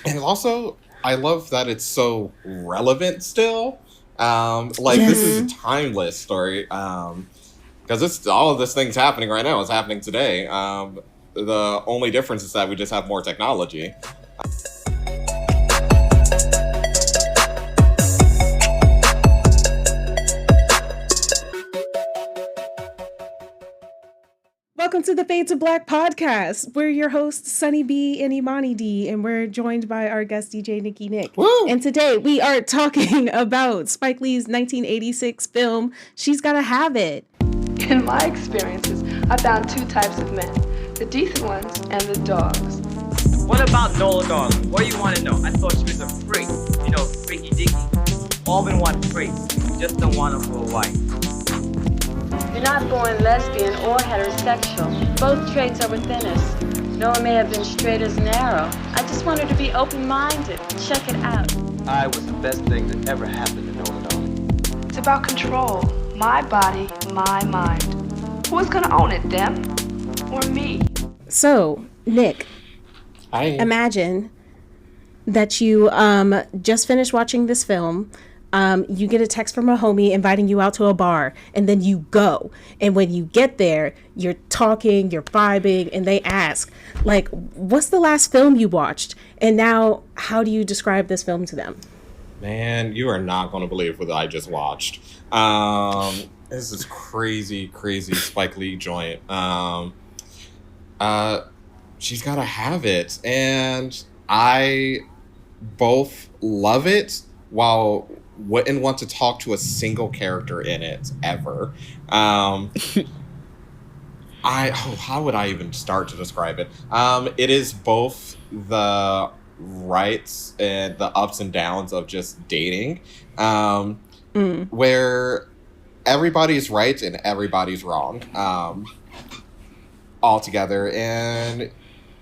And also, I love that it's so relevant still. This is a Yes. timeless story. Because it's all of this thing's happening right now. It's happening today. The only difference is that we just have more technology. Welcome to the Fade to Black podcast. We're your hosts, Sunny B and Imani D, and we're joined by our guest DJ Nikki Nick. Woo! And today we are talking about Spike Lee's 1986 film, She's Gotta Have It. In my experiences, I found two types of men, the decent ones and the dogs. What about Nola Darling? What do you want to know? I thought she was a freak. You know, freaky deaky. All been want freaks. Just don't want them for a wife. You're not born lesbian or heterosexual. Both traits are within us. Noah may have been straight as an arrow. I just want her to be open-minded. Check it out. I was the best thing that ever happened to Nola Darling. It's about control. My body, my mind. Who's gonna own it, them or me? So, Nick, imagine that you just finished watching this film. You get a text from a homie inviting you out to a bar, and then you go. And when you get there, you're talking, you're vibing, and they ask, like, what's the last film you watched? And now, how do you describe this film to them? Man, you are not going to believe what I just watched. This is crazy, crazy Spike Lee joint. She's Gotta Have It. And I both love it while wouldn't want to talk to a single character in it ever. How would I even start to describe it? It is both the rights and the ups and downs of just dating, where everybody's right and everybody's wrong, all together, and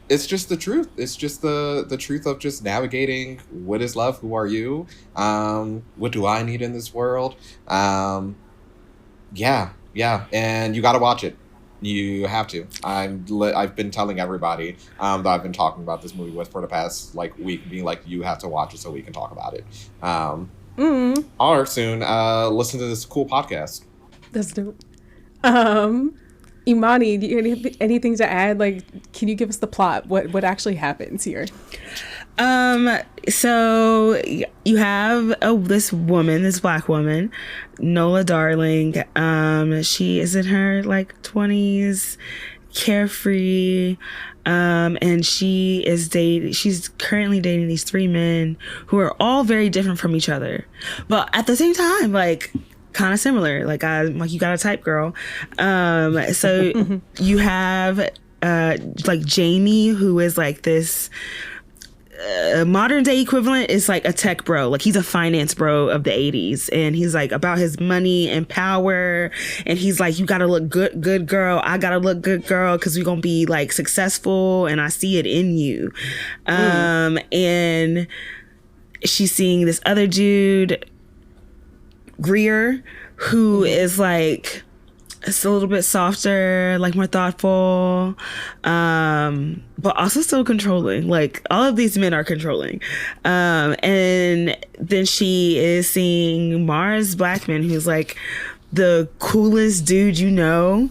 it's just the truth. It's just the truth of just navigating what is love, who are you, what do I need in this world. Yeah, and you got to watch it. You have to. I've been telling everybody that I've been talking about this movie with for the past week, being like, you have to watch it so we can talk about it. Or soon, listen to this cool podcast. That's dope. Imani, do you have anything to add? Like, can you give us the plot? What actually happens here? So you have this black woman, Nola Darling. She is in her 20s, carefree. And she's currently dating these three men who are all very different from each other, but at the same time, kind of similar. You got a type, girl. So you have Jamie, who is this modern day equivalent is a tech bro. He's a finance bro of the 80s, and he's about his money and power, and he's you gotta look good girl. I gotta look good girl, because we're gonna be successful, and I see it in you. And she's seeing this other dude, Greer, who is it's a little bit softer, more thoughtful, but also still controlling. All of these men are controlling. And then she is seeing Mars Blackman, who's the coolest dude you know.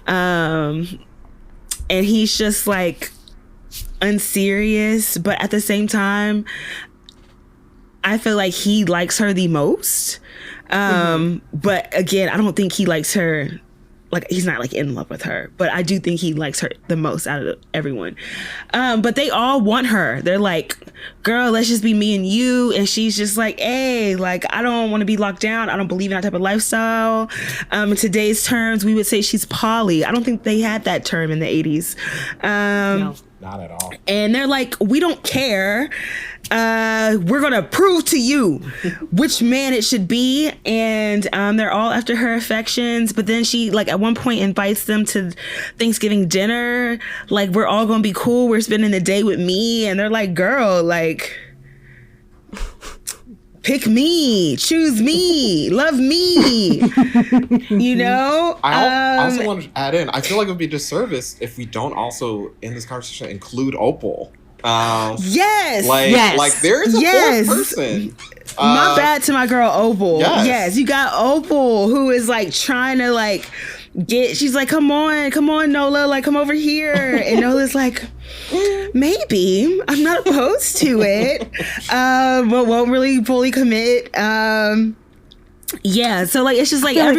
And he's just unserious, but at the same time, I feel like he likes her the most. But again, I don't think he likes her. He's not in love with her, but I do think he likes her the most out of everyone. But they all want her. They're girl, let's just be me and you. And she's just hey, I don't want to be locked down. I don't believe in that type of lifestyle. In today's terms, we would say she's poly. I don't think they had that term in the 80s. No, not at all. And they're we don't care. We're gonna prove to you which man it should be. And they're all after her affections, but then she at one point invites them to Thanksgiving dinner, we're all gonna be cool, we're spending the day with me. And they're girl, pick me, choose me, love me. I also want to add in, I feel like it would be a disservice if we don't also in this conversation include Opal. Yes. Like there's a fourth person. My bad to my girl Opal. Yes. You got Opal who is like trying to like she's like, come on, Nola, like come over here. And Nola's like, maybe. I'm not opposed to it. But won't really fully commit. Yeah, so like it's just like I'm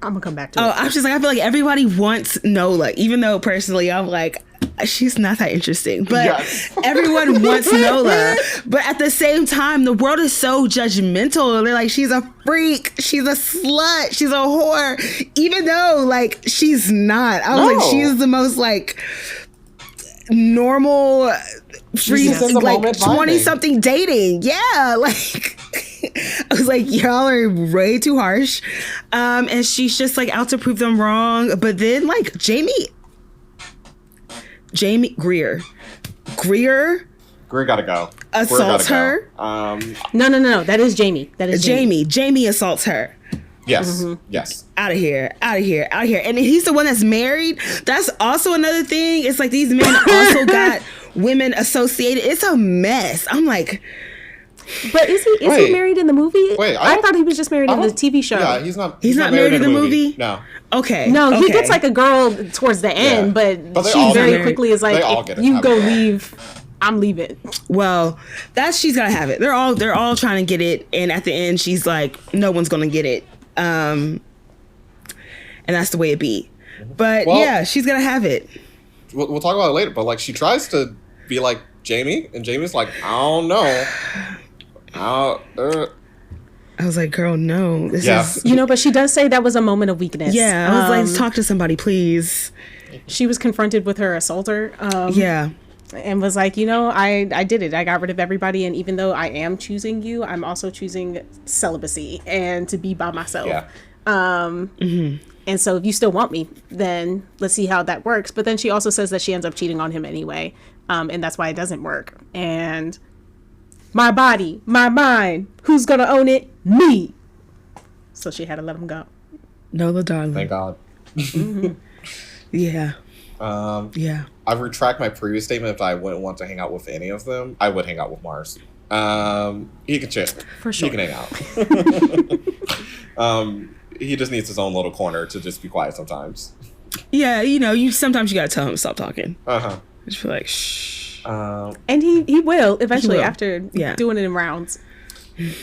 gonna come back to it. I'm just like, I feel like everybody wants Nola, even though personally I'm like, she's not that interesting, but everyone wants Nola. But at the same time, the world is so judgmental. They're like, she's a freak, she's a slut, she's a whore, even though like she's not. I was like, she's the most like normal free, like 20-something dating. Yeah, like I was like, y'all are way too harsh. And she's just like out to prove them wrong. But then like Jamie Greer gotta go. Assaults her. No. That is Jamie. Jamie assaults her. Yes. Yes. Out of here. And he's the one that's married. That's also another thing. It's like these men also got women associated. It's a mess. I'm like, but is he married in the movie? Wait, I thought he was just married in the TV show. Yeah, he's not married in the movie? No. Okay. No, he gets like a girl towards the end, but she very quickly is like, if you go leave, I'm leaving. Well, she's gonna have it. They're all trying to get it, and at the end she's like, no one's gonna get it. And that's the way it be. But yeah, she's gonna have it. We'll talk about it later, but like she tries to be like Jamie, and Jamie's like, I don't know. I was like, girl, no. This is... but she does say that was a moment of weakness. Yeah, I was like, talk to somebody, please. She was confronted with her assaulter. And was like, I did it. I got rid of everybody. And even though I am choosing you, I'm also choosing celibacy and to be by myself. Yeah. And so if you still want me, then let's see how that works. But then she also says that she ends up cheating on him anyway. And that's why it doesn't work. And my body, my mind, who's going to own it? Me. So she had to let him go. Nola Darling. Thank God. Yeah. I retract my previous statement. If I wouldn't want to hang out with any of them, I would hang out with Mars. He can chill. For sure. He can hang out. He just needs his own little corner to just be quiet sometimes. Yeah, sometimes you gotta tell him to stop talking. Just be like, shh. And he will eventually after doing it in rounds. I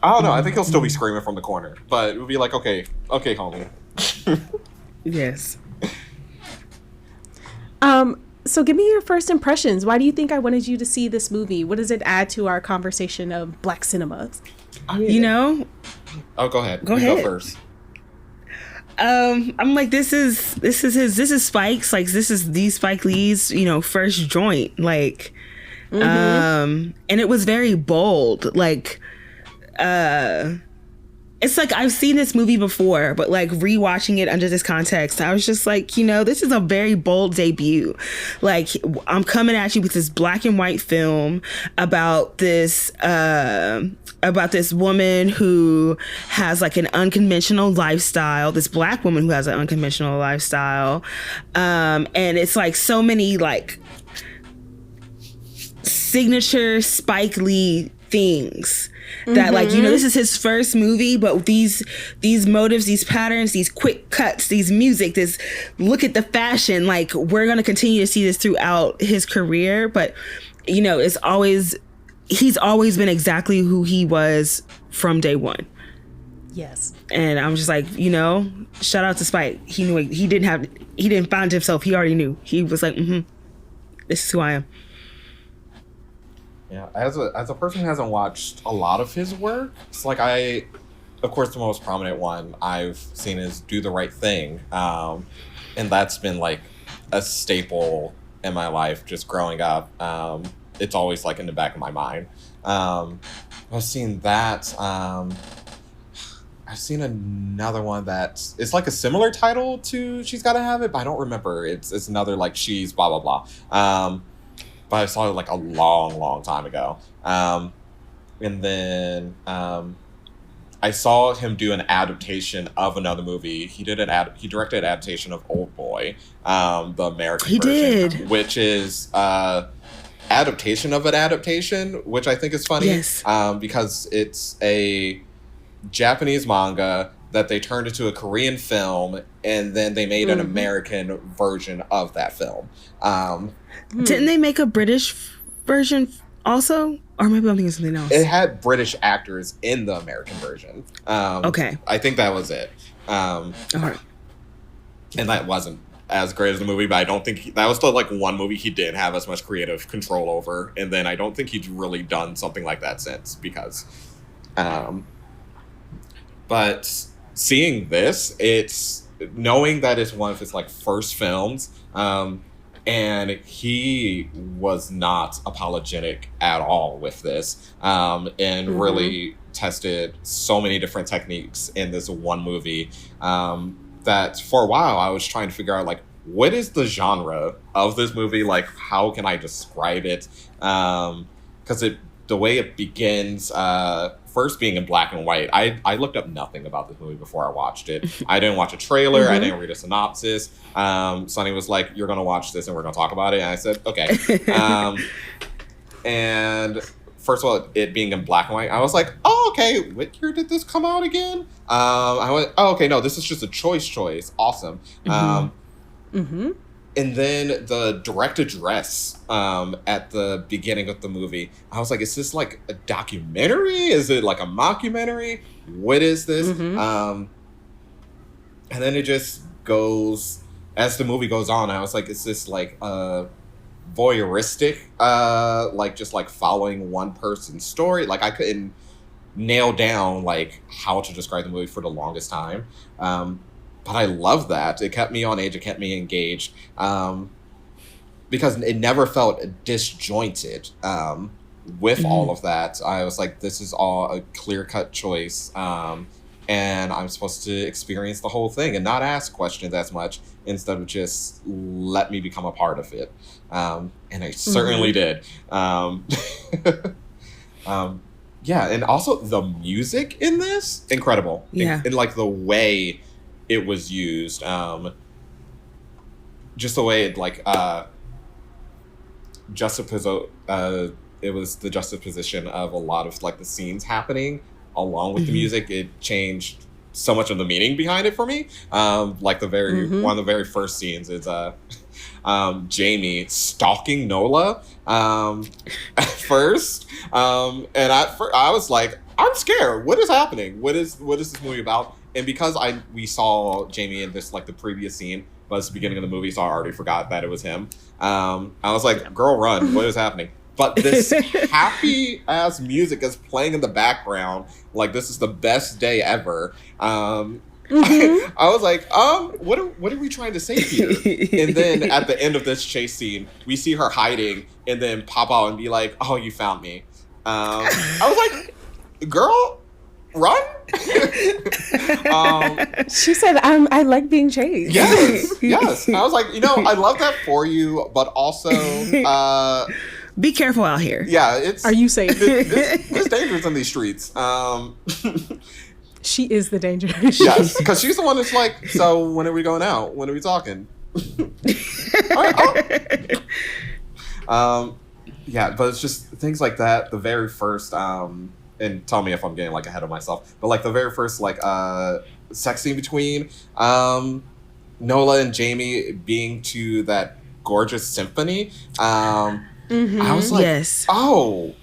don't know. I think he'll still be screaming from the corner, but it would be like, okay, homie. Yes. So give me your first impressions. Why do you think I wanted you to see this movie? What does it add to our conversation of Black cinemas? I mean, Oh, go ahead. Go ahead. Go first. I'm like, this is Spike's, like, this is the Spike Lee's, first joint, like, and it was very bold, like, it's like I've seen this movie before, but like rewatching it under this context, I was just like, this is a very bold debut. Like, I'm coming at you with this black and white film about this woman who has like an unconventional lifestyle, this black woman who has an unconventional lifestyle. And it's like so many like signature Spike Lee things that like, this is his first movie, but these motives, these patterns, these quick cuts, these music, this look at the fashion, like we're going to continue to see this throughout his career. But, he's always been exactly who he was from day one. Yes. And I'm just like, shout out to Spike. He knew he didn't find himself. He already knew. He was like, this is who I am. Yeah, as a person who hasn't watched a lot of his work, it's like of course, the most prominent one I've seen is Do the Right Thing. And that's been like a staple in my life just growing up. It's always like in the back of my mind. I've seen that. I've seen another one it's like a similar title to She's Gotta Have It, but I don't remember. It's another like She's blah, blah, blah. But I saw it like a long, long time ago. And then I saw him do an adaptation of another movie. He directed an adaptation of Old Boy, the American version. He did. Which is adaptation of an adaptation, which I think is funny. Yes. Because it's a Japanese manga that they turned into a Korean film, and then they made an American version of that film. Didn't they make a British version also? Or maybe I'm thinking something else. It had British actors in the American version. Okay. I think that was it. All right. And that wasn't as great as the movie, but I don't think that was still like one movie he didn't have as much creative control over. And then I don't think he's really done something like that since, because but seeing this, it's knowing that it's one of his like first films, and he was not apologetic at all with this, and really tested so many different techniques in this one movie, that for a while I was trying to figure out, like, what is the genre of this movie? Like, how can I describe it? Because the way it begins, first being in black and white, I looked up nothing about this movie before I watched it. I didn't watch a trailer. I didn't read a synopsis. Sonny was like, you're going to watch this and we're going to talk about it. And I said, okay. And first of all, it being in black and white, I was like, oh, okay, what year did this come out again? I went, oh, okay, no, this is just a choice. Awesome. And then the direct address at the beginning of the movie, I was like, is this like a documentary? Is it like a mockumentary? What is this? And then it just goes, as the movie goes on, I was like, is this like voyeuristic, like just like following one person's story? Like, I couldn't nail down like how to describe the movie for the longest time. But I love that. It kept me on edge. It kept me engaged, because it never felt disjointed. With all of that, I was like, this is all a clear-cut choice, and I'm supposed to experience the whole thing and not ask questions as much, instead of just let me become a part of it. And I certainly did. Yeah, and also the music in this, incredible. Yeah. And like the way it was used, just the way it like it was the juxtaposition of a lot of like the scenes happening along with the music. It changed so much of the meaning behind it for me. Like the one of the very first scenes is Jamie stalking Nola at first, and I was like, I'm scared. What is happening? What is this movie about? And because we saw Jamie in this like the previous scene, but it's the beginning of the movie, so I already forgot that it was him. I was like, girl, run. What is happening? But this happy ass music is playing in the background. Like, this is the best day ever. I was like, what are we trying to say here? And then at the end of this chase scene, we see her hiding and then pop out and be like, oh, you found me. I was like, girl, run. She said, I like being chased. Yes. I was like, I love that for you, but also be careful out here. Yeah, are you safe? It's dangerous in these streets. She is the danger. Yes, because she's the one that's like, so when are we going out? When are we talking? Yeah, but it's just things like that. The very first, and tell me if I'm getting like ahead of myself, but like the very first like sex scene between Nola and Jamie being to that gorgeous symphony. I was like, yes. Oh,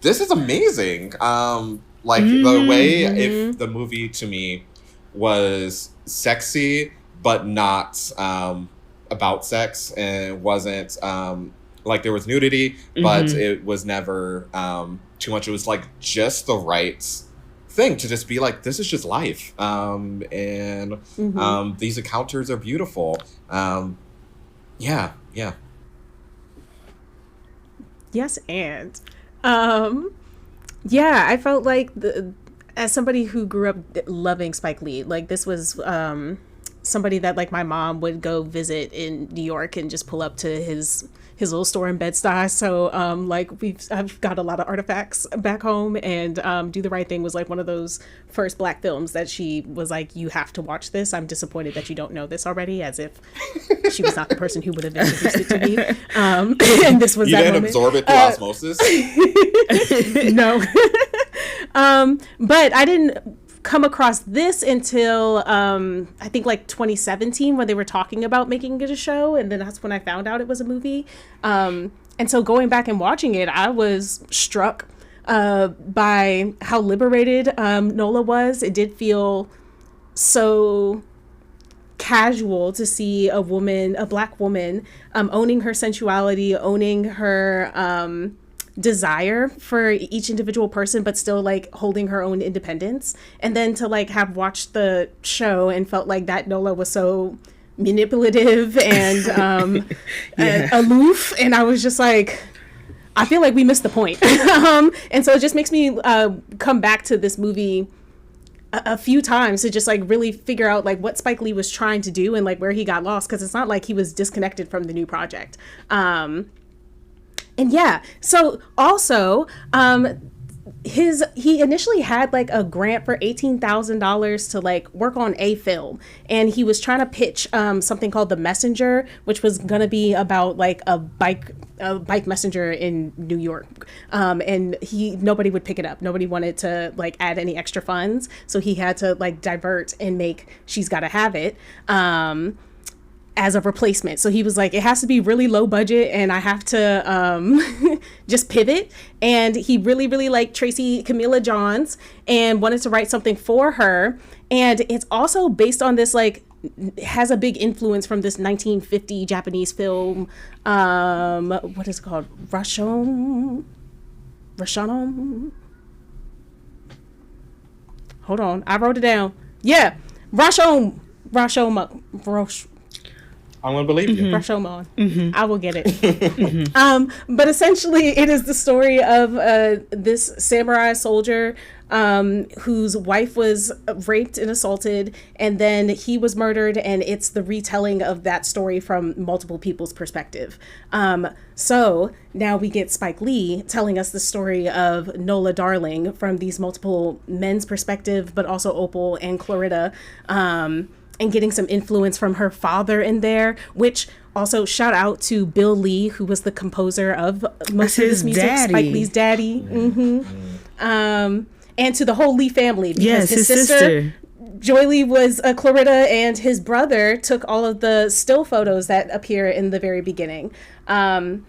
this is amazing. Like the way if the movie to me was sexy, but not about sex, and it wasn't like there was nudity, but it was never too much. It was like just the right thing to just be like, this is just life, and these encounters are beautiful. Yeah. Yes, and yeah, I felt like as somebody who grew up loving Spike Lee, like this was somebody that like my mom would go visit in New York and just pull up to his little store in Bed-Stuy. So like I've got a lot of artifacts back home, and Do the Right Thing was like one of those first Black films that she was like, you have to watch this. I'm disappointed that you don't know this already, as if she was not the person who would have introduced it to me. And this was you that didn't moment. absorb it through osmosis? No. But I didn't come across this until I think like 2017, when they were talking about making it a show, and then that's when I found out it was a movie. And so going back and watching it, I was struck by how liberated Nola was. It did feel so casual to see a Black woman owning her sensuality, owning her desire for each individual person, but still like holding her own independence. And then to like have watched the show and felt like that Nola was so manipulative and aloof, and I was just like, I feel like we missed the point. And so it just makes me come back to this movie a few times to just like really figure out like what Spike Lee was trying to do and like where he got lost, because it's not like he was disconnected from the new project. And yeah, so also, he initially had like a grant for $18,000 to like work on a film, and he was trying to pitch something called The Messenger, which was gonna be about like a bike messenger in New York, and nobody would pick it up. Nobody wanted to like add any extra funds, so he had to like divert and make She's Gotta Have It as a replacement. So he was like, it has to be really low budget, and I have to just pivot. And he really, really liked Tracy Camilla Johns and wanted to write something for her. And it's also based on this, like, has a big influence from this 1950 Japanese film. What is it called? Rashomon? Hold on, I wrote it down. Yeah, Rashomon. I'm gonna believe you. Rashomon. I will get it. But essentially, it is the story of this samurai soldier whose wife was raped and assaulted, and then he was murdered, and it's the retelling of that story from multiple people's perspective. So now we get Spike Lee telling us the story of Nola Darling from these multiple men's perspective, but also Opal and Clarita, and getting some influence from her father in there, which also shout out to Bill Lee, who was the composer of most of this music, daddy. Spike Lee's daddy. And to the whole Lee family, because his sister Joy Lee was Clarita, and his brother took all of the still photos that appear in the very beginning. And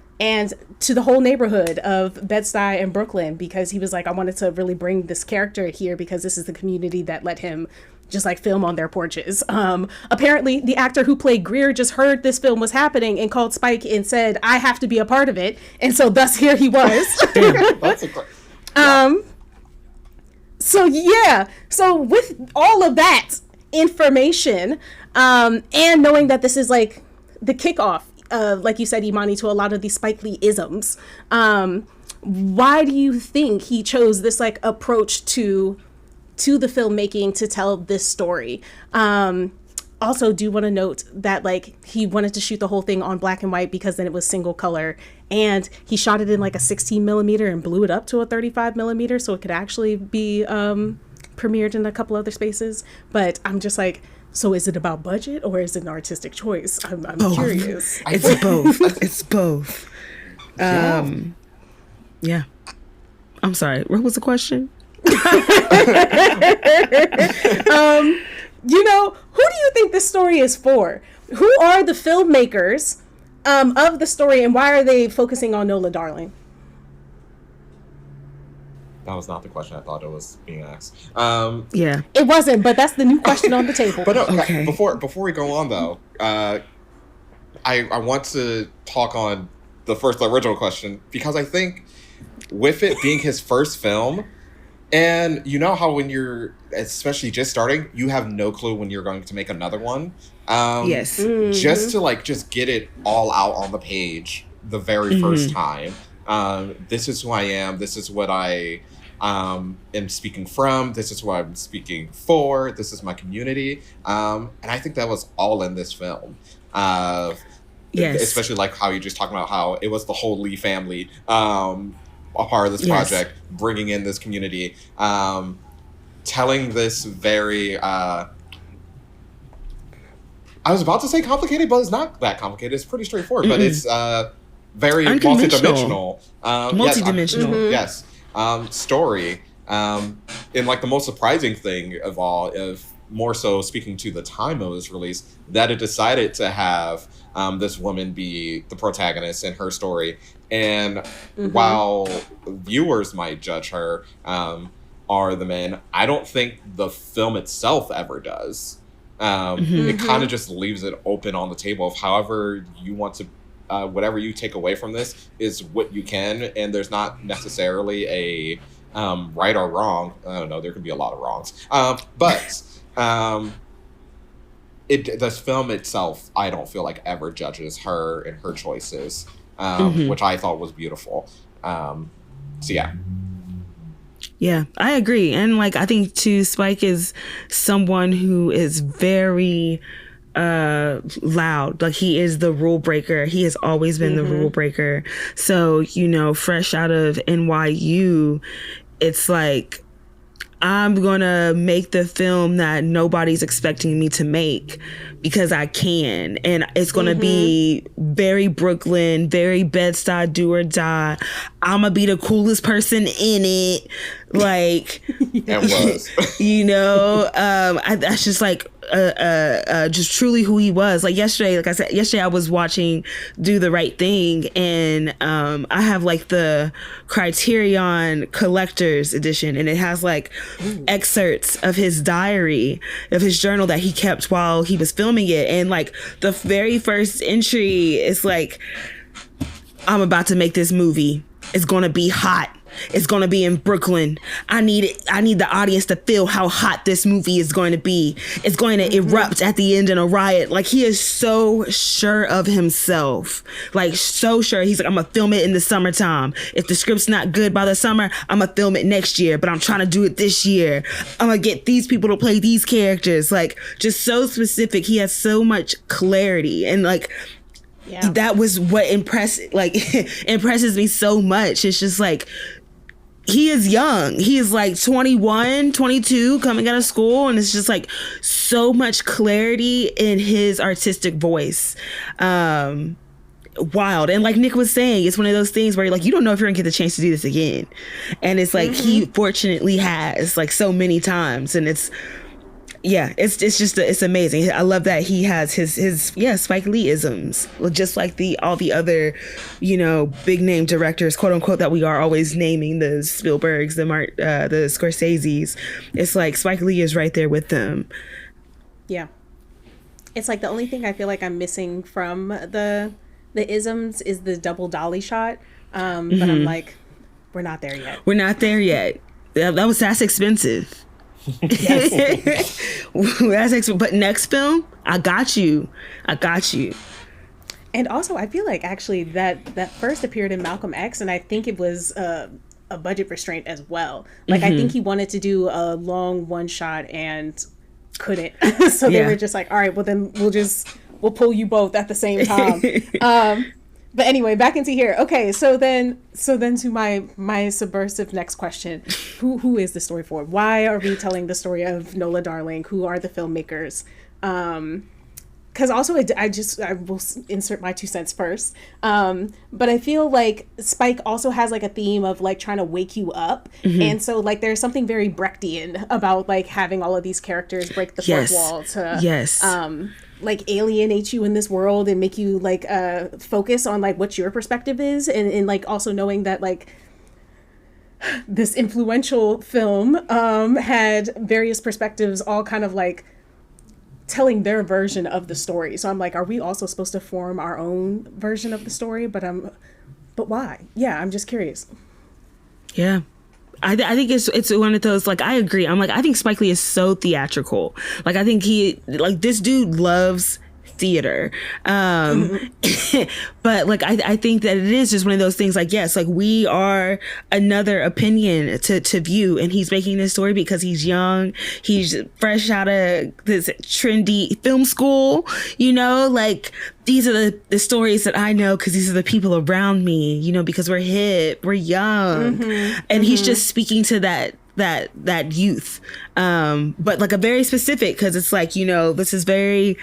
to the whole neighborhood of Bed-Stuy and Brooklyn, because he was like, I wanted to really bring this character here because this is the community that let him just like film on their porches. Apparently the actor who played Greer just heard this film was happening and called Spike and said, I have to be a part of it. And so thus here he was. That's a So yeah, so with all of that information, and knowing that this is like the kickoff, like you said, Imani, to a lot of these Spike Lee isms, why do you think he chose this like approach to the filmmaking to tell this story? Also do want to note that like he wanted to shoot the whole thing on black and white because then it was single color, and he shot it in like a 16 millimeter and blew it up to a 35 millimeter so it could actually be premiered in a couple other spaces. But I'm just like, so is it about budget or is it an artistic choice? I'm curious. It's both. It's both. Yeah. I'm sorry. What was the question? You know, who do you think this story is for? Who are the filmmakers of the story, and why are they focusing on Nola Darling? That was not the question I thought it was being asked. Yeah. It wasn't, but that's the new question on the table. But no, okay. Before we go on though, I want to talk on the first original question, because I think with it being his first film, and you know how when you're especially just starting, you have no clue when you're going to make another one. Yes. Mm-hmm. Just get it all out on the page the very first time. This is who I am. This is what I am speaking from. This is who I'm speaking for. This is my community. And I think that was all in this film. Yes. Especially like how you're just talking about how it was the whole Lee family a part of this project, bringing in this community, telling this very... I was about to say complicated, but it's not that complicated. It's pretty straightforward, but it's very multidimensional. Yes, story. And like the most surprising thing of all, of more so speaking to the time it was released, that it decided to have this woman be the protagonist in her story. And while viewers might judge her, are the men, I don't think the film itself ever does. It kind of just leaves it open on the table of however you want to, whatever you take away from this is what you can, and there's not necessarily a right or wrong. I don't know, there could be a lot of wrongs. But the film itself, I don't feel like ever judges her and her choices, which I thought was beautiful. So yeah. Yeah, I agree. And like, I think too, Spike is someone who is very loud. Like, he is the rule breaker. He has always been the rule breaker. So, you know, fresh out of NYU, it's like, I'm gonna make the film that nobody's expecting me to make because I can. And it's gonna be very Brooklyn, very Bed-Stuy, do or die. I'm gonna be the coolest person in it. Like, you know, that's just like, just truly who he was. Like yesterday, like I said, yesterday I was watching Do the Right Thing, and I have like the Criterion Collector's Edition, and it has like excerpts of his diary, of his journal that he kept while he was filming it. And like the very first entry is like, I'm about to make this movie. It's gonna be hot. It's going to be in Brooklyn. I need the audience to feel how hot this movie is going to be. It's going to erupt at the end in a riot. Like, he is so sure of himself. Like, so sure. He's like, I'm going to film it in the summertime. If the script's not good by the summer, I'm going to film it next year. But I'm trying to do it this year. I'm going to get these people to play these characters. Like, just so specific. He has so much clarity. And like, that was what impresses me so much. It's just like, he is young. He is like 21, 22, coming out of school. And it's just like so much clarity in his artistic voice. Wild. And like Nick was saying, it's one of those things where you're like, you don't know if you're gonna get the chance to do this again. And it's like, he fortunately has, like, so many times. And it's it's amazing. I love that he has his Spike Lee isms, just like all the other, you know, big name directors, quote unquote, that we are always naming, the Spielbergs, the Scorseses. It's like Spike Lee is right there with them. Yeah, it's like the only thing I feel like I'm missing from the isms is the double dolly shot. But I'm like, we're not there yet. That's expensive. But next film, I got you. And also, I feel like actually that first appeared in Malcolm X, and I think it was a budget restraint as well. Like, I think he wanted to do a long one shot and couldn't, so they were just like, all right, well then we'll pull you both at the same time. But anyway, back into here. Okay, so then to my subversive next question. Who is the story for? Why are we telling the story of Nola Darling? Who are the filmmakers? Because also I will insert my 2 cents first. But I feel like Spike also has like a theme of like trying to wake you up. And so like there's something very Brechtian about like having all of these characters break the fourth wall to like alienate you in this world and make you like focus on like what your perspective is, and like also knowing that like this influential film had various perspectives all kind of like telling their version of the story. So I'm like, are we also supposed to form our own version of the story? But why? Yeah, I'm just curious. Yeah. I think it's one of those, like, I agree. I'm like, I think Spike Lee is so theatrical. Like, I think this dude loves theater. But like I think that it is just one of those things, like, yes, like we are another opinion to view, and he's making this story because he's young, he's fresh out of this trendy film school, you know, like these are the stories that I know because these are the people around me, you know, because we're hip, we're young. And he's just speaking to that youth, but like a very specific, because it's like, you know, this is very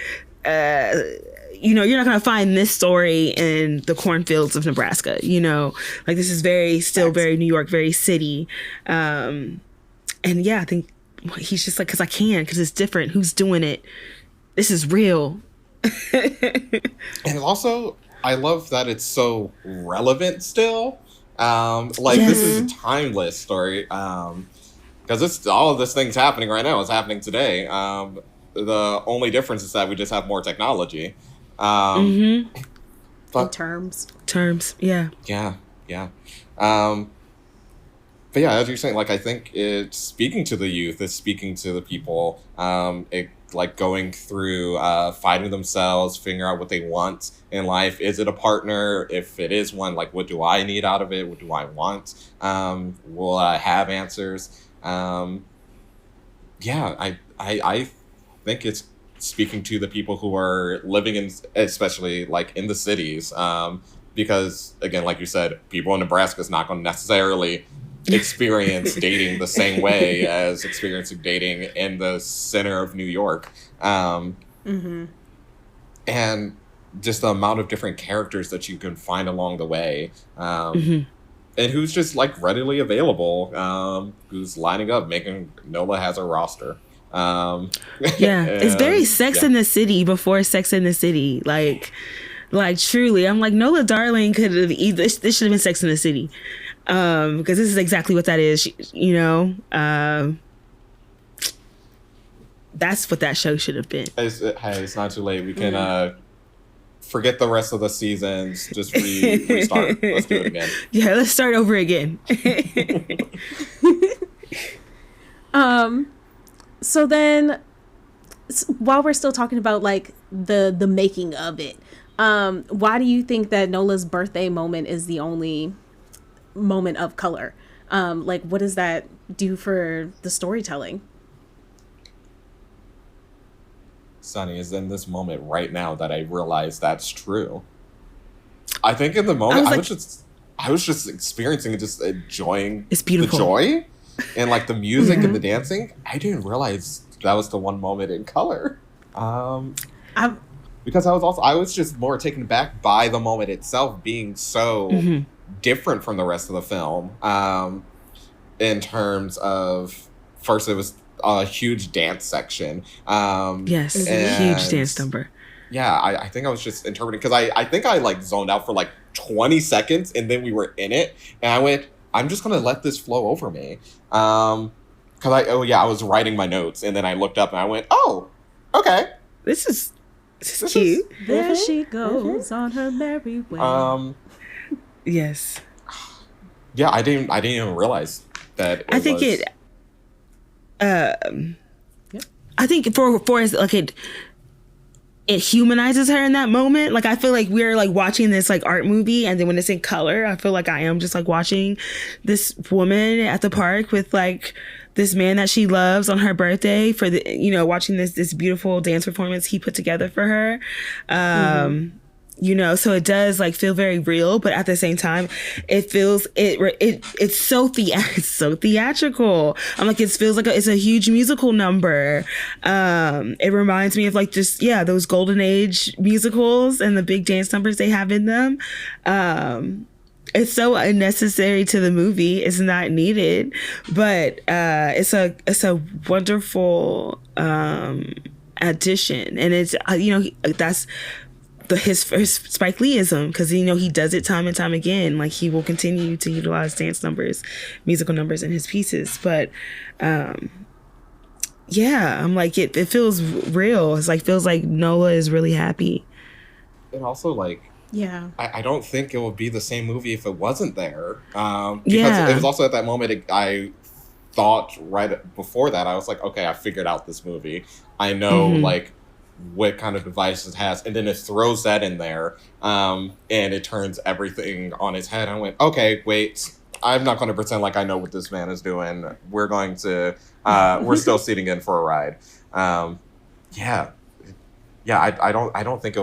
you know, you're not gonna find this story in the cornfields of Nebraska, you know, like this is very New York, very city. And yeah, I think he's just like, because it's different, who's doing it, this is real. And also I love that it's so relevant still. This is a timeless story, because it's all of this thing's happening right now. It's happening today. The only difference is that we just have more technology. But, in terms, yeah. But yeah, as you're saying, like, I think it's speaking to the youth, it's speaking to the people, like going through finding themselves, figuring out what they want in life. Is it a partner? If it is one, like, what do I need out of it? What do I want? Will I have answers? I think it's speaking to the people who are living in, especially like in the cities, because again, like you said, people in Nebraska is not going to necessarily experience dating the same way as experiencing dating in the center of New York. And just the amount of different characters that you can find along the way, and who's just like readily available, who's lining up, making Nola has a roster. It's very Sex in the City before Sex in the City, like truly. I'm like, Nola Darling could have this should have been Sex in the City, because this is exactly what that is, you know. That's what that show should have been. It's not too late. We can forget the rest of the seasons, just restart. Let's do it again. Yeah, let's start over again. So then, while we're still talking about like the making of it, why do you think that Nola's birthday moment is the only moment of color? Like, what does that do for the storytelling? Sonny, is in this moment right now that I realize that's true. I think in the moment I was just experiencing it, just enjoying it's beautiful. The joy and like the music and the dancing. I didn't realize that was the one moment in color. Because I was just more taken aback by the moment itself being so different from the rest of the film. In terms of, first it was a huge dance section. Yes, huge dance number. Yeah, I think I was just interpreting, because I think I like zoned out for like 20 seconds and then we were in it and I went, I'm just going to let this flow over me. Because I was writing my notes and then I looked up and I went, oh, okay. This is cute. There she goes on her merry way. Yes. Yeah, I didn't even realize that I think for like it humanizes her in that moment. Like, I feel like we're like watching this like art movie, and then when it's in color, I feel like I am just like watching this woman at the park with like this man that she loves on her birthday for the, you know, watching this beautiful dance performance he put together for her. You know, so it does like feel very real, but at the same time, it feels it's so theatrical. I'm like, it feels like it's a huge musical number. It reminds me of like just those golden age musicals and the big dance numbers they have in them. It's so unnecessary to the movie. It's not needed, but it's a wonderful addition, and it's that's his first Spike Leeism, because he does it time and time again. Like, he will continue to utilize dance numbers, musical numbers in his pieces. But I'm like, it feels real. It's like, feels like Nola is really happy. And also, like, I don't think it would be the same movie if it wasn't there. Because it was also at that moment I thought right before that, I was like, okay, I figured out this movie. I know like what kind of device it has, and then it throws that in there, and it turns everything on its head. I went, okay, wait, I'm not going to pretend like I know what this man is doing. We're going to, we're still sitting in for a ride. Yeah, I don't think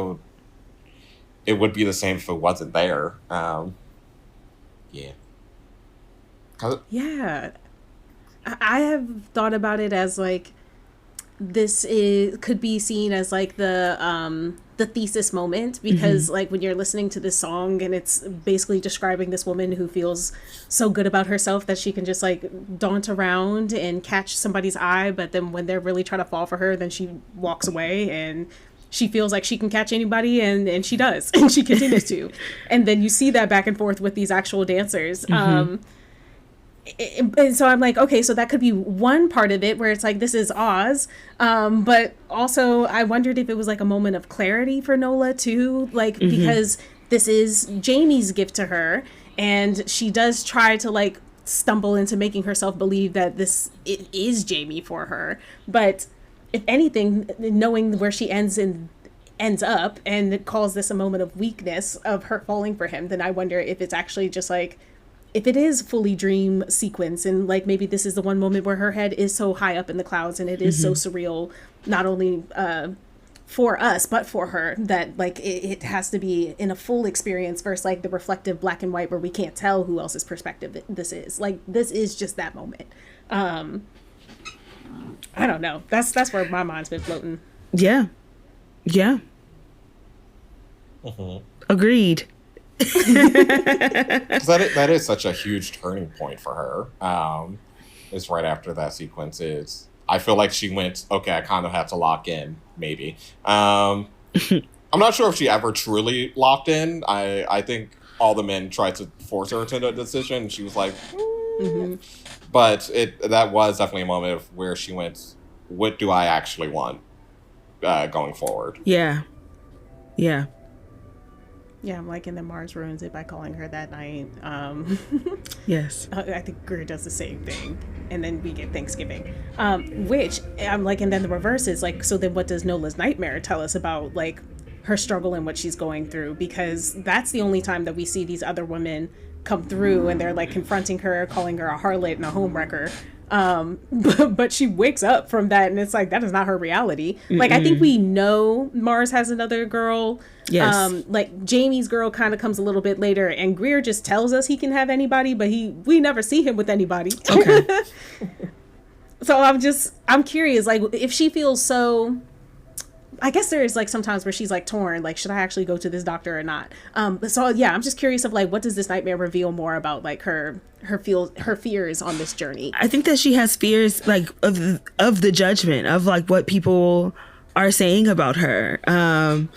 it would be the same if it wasn't there. Yeah. Yeah. I have thought about it as like, could be seen as like the thesis moment, because like when you're listening to this song and it's basically describing this woman who feels so good about herself that she can just like daunt around and catch somebody's eye, but then when they're really trying to fall for her, then she walks away and she feels like she can catch anybody, and she does, and she continues to. And then you see that back and forth with these actual dancers. And so I'm like, okay, so that could be one part of it where it's like, this is Oz. But also I wondered if it was like a moment of clarity for Nola too, like, because this is Jamie's gift to her, and she does try to like stumble into making herself believe that it is Jamie for her. But if anything, knowing where she ends up, and it calls this a moment of weakness of her falling for him, then I wonder if it's actually just like, if it is fully dream sequence, and like maybe this is the one moment where her head is so high up in the clouds and it is so surreal, not only for us but for her, that like it has to be in a full experience versus like the reflective black and white where we can't tell who else's perspective this is. Like, this is just that moment. I don't know, that's where my mind's been floating. Agreed. That is such a huge turning point for her. It's right after that sequence is, I feel like she went, okay, I kind of have to lock in, maybe. I'm not sure if she ever truly locked in. I think all the men tried to force her to the decision, and she was like, but that was definitely a moment of where she went, what do I actually want going forward? Yeah. Yeah, I'm like, and then Mars ruins it by calling her that night. Yes. I think Greer does the same thing. And then we get Thanksgiving. Which, I'm like, and then the reverse is like, so then what does Nola's nightmare tell us about, like, her struggle and what she's going through? Because that's the only time that we see these other women come through, and they're, like, confronting her, calling her a harlot and a homewrecker. But she wakes up from that, and it's like, that is not her reality. Like, I think we know Mars has another girl. Yes. Like, Jamie's girl kind of comes a little bit later, and Greer just tells us he can have anybody, but we never see him with anybody. Okay. So I'm curious, like, if she feels so, I guess there is like sometimes where she's like torn, like, should I actually go to this doctor or not? So yeah, I'm just curious of like, what does this nightmare reveal more about like her fears on this journey? I think that she has fears like of the judgment of like what people are saying about her.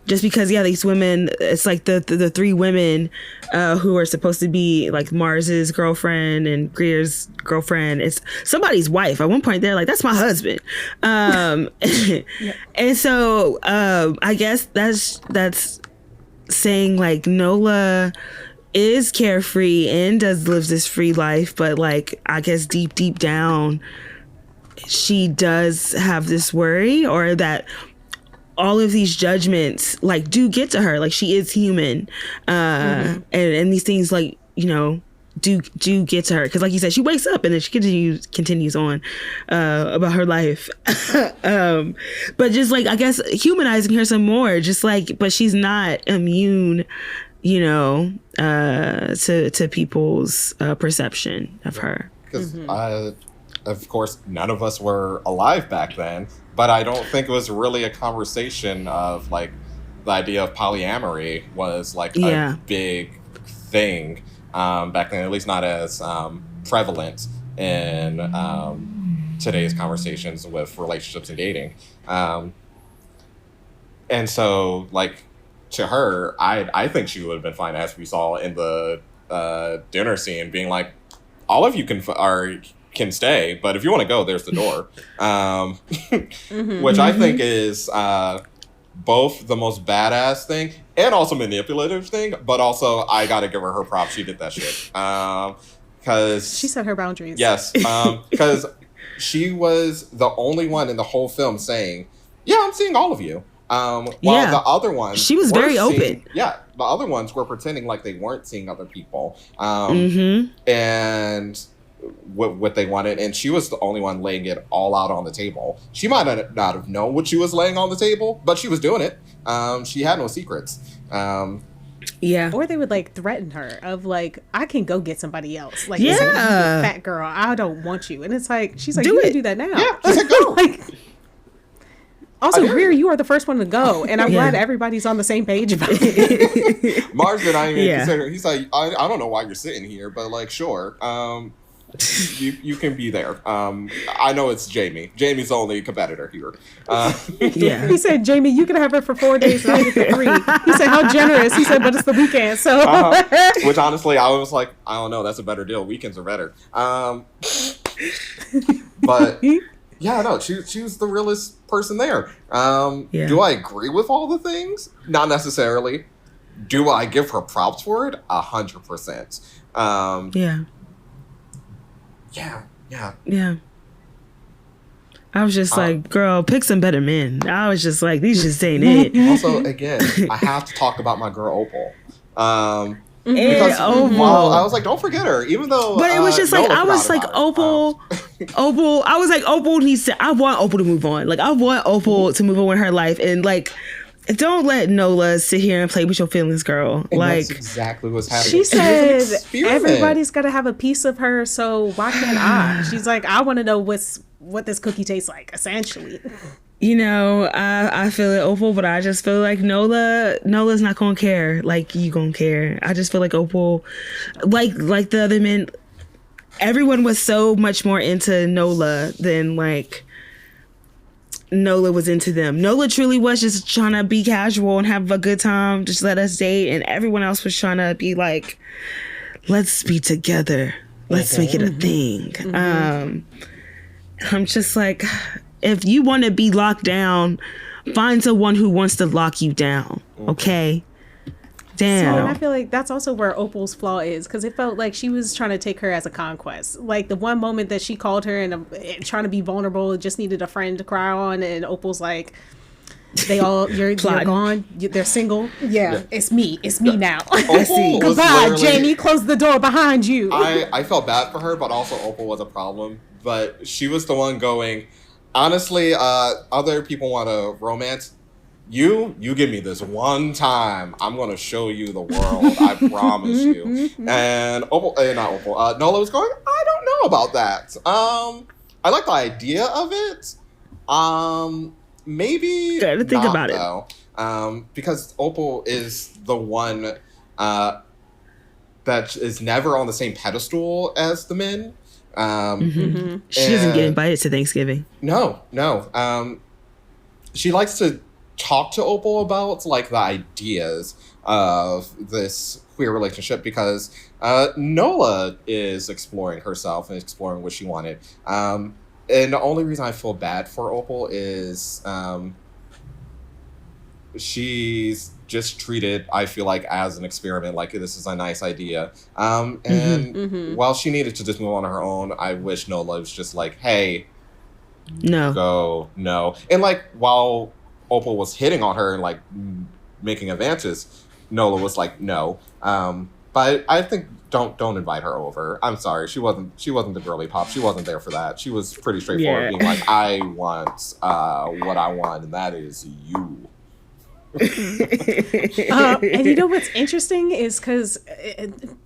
Just because, yeah, these women, it's like the three women who are supposed to be like Mars's girlfriend and Greer's girlfriend. It's somebody's wife. At one point, they're like, that's my husband. And so I guess that's saying like Nola is carefree and lives this free life. But like, I guess deep down, she does have this worry, or that all of these judgments like do get to her. Like, she is human, and these things, like, you know, do get to her, because like you said, she wakes up and then she continues on about her life. But just like, I guess humanizing her some more, just like, but she's not immune, you know, to people's perception of her. Because of course, none of us were alive back then, but I don't think it was really a conversation of, like, the idea of polyamory was, like, a big thing back then, at least not as prevalent in today's conversations with relationships and dating. And so, like, to her, I think she would have been fine, as we saw in the dinner scene, being like, all of you can stay, but if you want to go, there's the door. Which I think is both the most badass thing and also manipulative thing, but also I gotta give her props. She did that shit. Because she set her boundaries. Yes. Because she was the only one in the whole film saying, Yeah, I'm seeing all of you. While the other ones, she was very open. Yeah, the other ones were pretending like they weren't seeing other people, and what they wanted, and she was the only one laying it all out on the table. She might not have known what she was laying on the table, but she was doing it. She had no secrets. Yeah. Or they would like threaten her of like, I can go get somebody else. Like, you fat girl, I don't want you. And it's like, she's like, you can do that now. Yeah, she's like, go. Like, also, Greer, you are the first one to go, and I'm glad everybody's on the same page about it. Mars did not even consider. He's like, I don't know why you're sitting here, but like, sure, you can be there. I know it's Jamie. Jamie's the only competitor here. He said, Jamie, you can have her for 4 days, and I get 3. He said, how generous. He said, but it's the weekend, so. Which honestly, I was like, I don't know, that's a better deal. Weekends are better. But. Yeah, no, she was the realest person there. Do I agree with all the things? Not necessarily. Do I give her props for it? 100%. Yeah. I was just like, girl, pick some better men. I was just like, these just ain't it. Also, again, I have to talk about my girl Opal. Because while I was like, don't forget her, even though. But it was just like, I was like, Opal. I was like, Opal needs to. I want Opal to move on. Like, I want Opal to move on with her life, and like, don't let Nola sit here and play with your feelings, girl. And like, that's exactly what's happening. She said everybody's gotta have a piece of her, so why can't I? She's like, I want to know what this cookie tastes like, essentially. You know, I feel it, Opal, but I just feel like Nola's not gonna care like you gonna care. I just feel like Opal, like the other men, everyone was so much more into Nola than like Nola was into them. Nola truly was just trying to be casual and have a good time, just let us date, and everyone else was trying to be like, let's be together, let's make it a thing. I'm just like, if you want to be locked down, find someone who wants to lock you down. Okay. Damn. So, and I feel like that's also where Opal's flaw is, because it felt like she was trying to take her as a conquest. Like the one moment that she called her and trying to be vulnerable, just needed a friend to cry on, and Opal's like, you're gone. They're single. Yeah, it's me now. Goodbye, Jamie. Close the door behind you. I felt bad for her, but also Opal was a problem. But she was the one going, honestly, other people want a romance. You give me this one time. I'm going to show you the world. I promise you. And Nola was going, I don't know about that. I like the idea of it. Maybe gotta think not, about though. Because Opal is the one that is never on the same pedestal as the men. She doesn't get invited to Thanksgiving. No. She likes to talk to Opal about like the ideas of this queer relationship, because Nola is exploring herself and exploring what she wanted. And the only reason I feel bad for Opal is she's just treated, I feel like, as an experiment, like this is a nice idea. While she needed to just move on her own, I wish Nola was just like, hey, no. And like, while Opal was hitting on her and like making advances, Nola was like, no. But I think don't invite her over. I'm sorry, she wasn't the girly pop. She wasn't there for that. She was pretty straightforward, being like, I want what I want, and that is you. And you know what's interesting is because,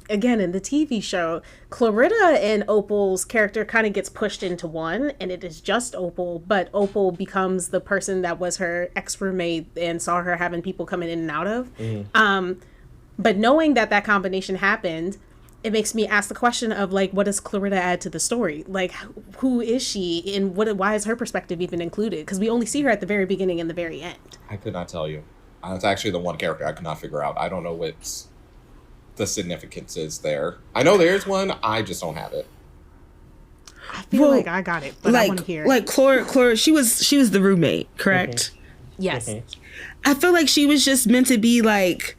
again, in the TV show, Clarita and Opal's character kind of gets pushed into one, and it is just Opal, but Opal becomes the person that was her ex-roommate and saw her having people coming in and out of. But knowing that combination happened, it makes me ask the question of, like, what does Clarita add to the story? Like, who is she, and why is her perspective even included? Because we only see her at the very beginning and the very end. I could not tell you. It's actually the one character I could not figure out. I don't know what the significance is there. I know there's one. I just don't have it. I feel like I got it, but I want to hear it. Like Clara, she was the roommate, correct? Yes. I feel like she was just meant to be like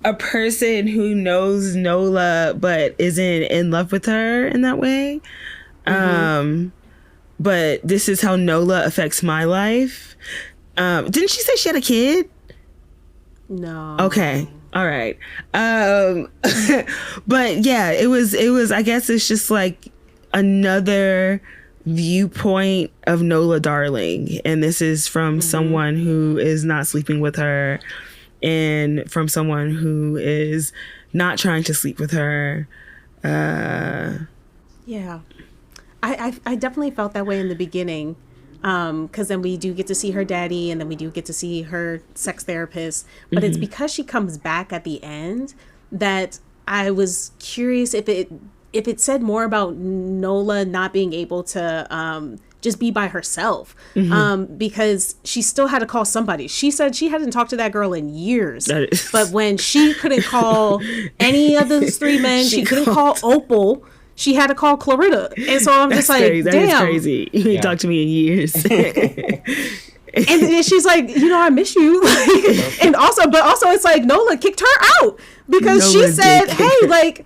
a person who knows Nola but isn't in love with her in that way. But this is how Nola affects my life. Didn't she say she had a kid? No. Okay. All right. But yeah, it was, I guess it's just like another viewpoint of Nola Darling. And this is from someone who is not sleeping with her and from someone who is not trying to sleep with her. Yeah. I definitely felt that way in the beginning. Because then we do get to see her daddy and then we do get to see her sex therapist. But it's because she comes back at the end that I was curious if it said more about Nola not being able to just be by herself. Because she still had to call somebody. She said she hadn't talked to that girl in years. But when she couldn't call any of those three men, she couldn't call Opal. She had to call Clarita. And so I'm just like, crazy. damn. That is crazy. You ain't talked to me in years. And then she's like, I miss you. And also it's like Nola kicked her out because Nola she said, hey, like,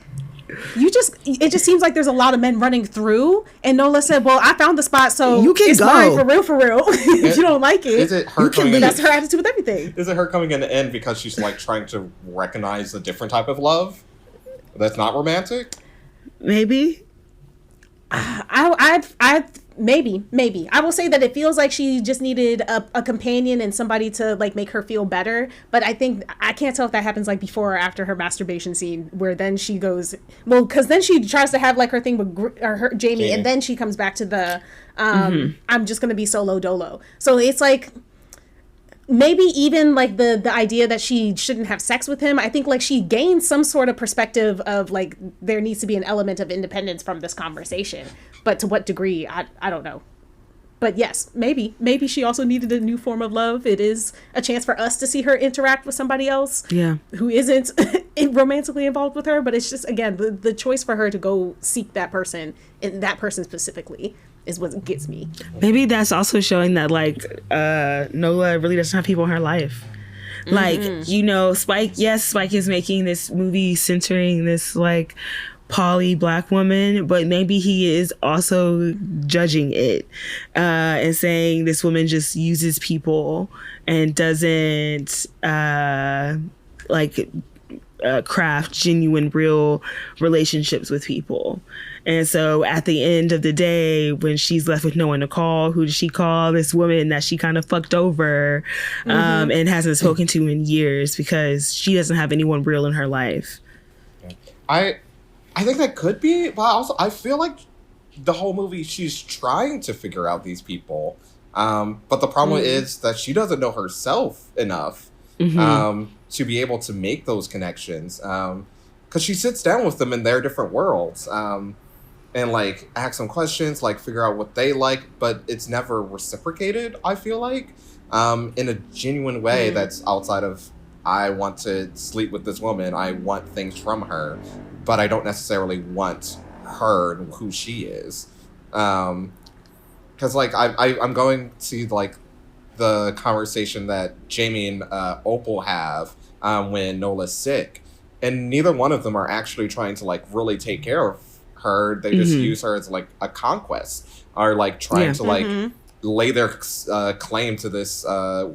it just seems like there's a lot of men running through. And Nola said, well, I found the spot, so you can it's go. mine for real. If you don't like it, is it her coming in? That's her attitude with everything. Is it her coming in the end because she's like trying to recognize a different type of love that's not romantic? Maybe. Maybe. I will say that it feels like she just needed a companion and somebody to like make her feel better. But I can't tell if that happens like before or after her masturbation scene, where then she goes, well, because then she tries to have like her thing with her Jamie, and then she comes back to the I'm just gonna be solo dolo. So it's like, maybe even like the idea that she shouldn't have sex with him, I think like she gained some sort of perspective of like there needs to be an element of independence from this conversation. But to what degree, I don't know. But yes, maybe she also needed a new form of love. It is a chance for us to see her interact with somebody else who isn't romantically involved with her. But it's just, again, the choice for her to go seek that person, and that person specifically, is what gets me. Maybe that's also showing that like Nola really doesn't have people in her life. Like, Spike is making this movie centering this like poly black woman, but maybe he is also judging it and saying this woman just uses people and doesn't craft genuine, real relationships with people. And so at the end of the day, when she's left with no one to call, who does she call? This woman that she kind of fucked over and hasn't spoken to in years because she doesn't have anyone real in her life. I think that could be, but also I feel like the whole movie she's trying to figure out these people. But the problem is that she doesn't know herself enough to be able to make those connections. Because she sits down with them in their different worlds and like ask them questions, like figure out what they like, but it's never reciprocated, I feel like, in a genuine way that's outside of, I want to sleep with this woman, I want things from her, but I don't necessarily want her and who she is. Because like I'm going to like the conversation that Jamie and Opal have when Nola's sick, and neither one of them are actually trying to like really take care of her. They just use her as like a conquest, or like trying to like lay their claim to this.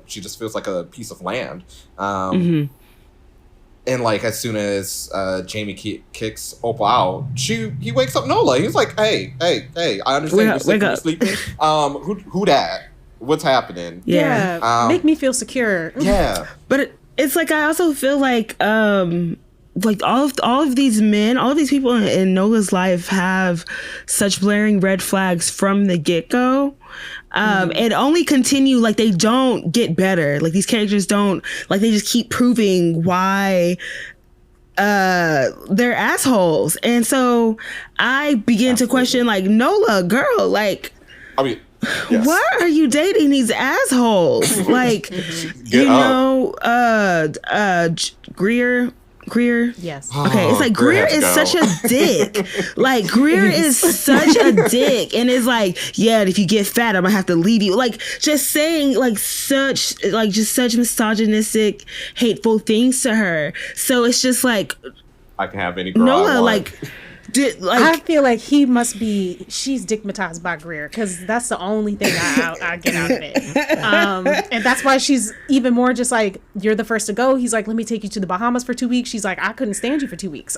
She just feels like a piece of land. And like as soon as Jamie kicks Opal out, he wakes up Nola. He's like, hey, I understand you're sick, you're sleeping. Who that? What's happening? Yeah, make me feel secure. Yeah, but it's like I also feel like all of these men, all of these people in Nola's life have such blaring red flags from the get-go. And only continue, like they don't get better. Like these characters don't, like they just keep proving why they're assholes. And so I begin to question, like, Nola, girl, like, I mean, yes. Why are you dating these assholes? Like, Greer. Yes. Okay, it's like Greer is such a dick. Like Greer is such a dick, and it's like, yeah, if you get fat, I'm gonna have to leave you. Like just saying like such misogynistic, hateful things to her. So it's just like I can have any girl Nola, I want. like I feel like she's stigmatized by Greer, because that's the only thing I get out of it. And that's why she's even more just like, you're the first to go. He's like, let me take you to the Bahamas for 2 weeks. She's like, I couldn't stand you for 2 weeks.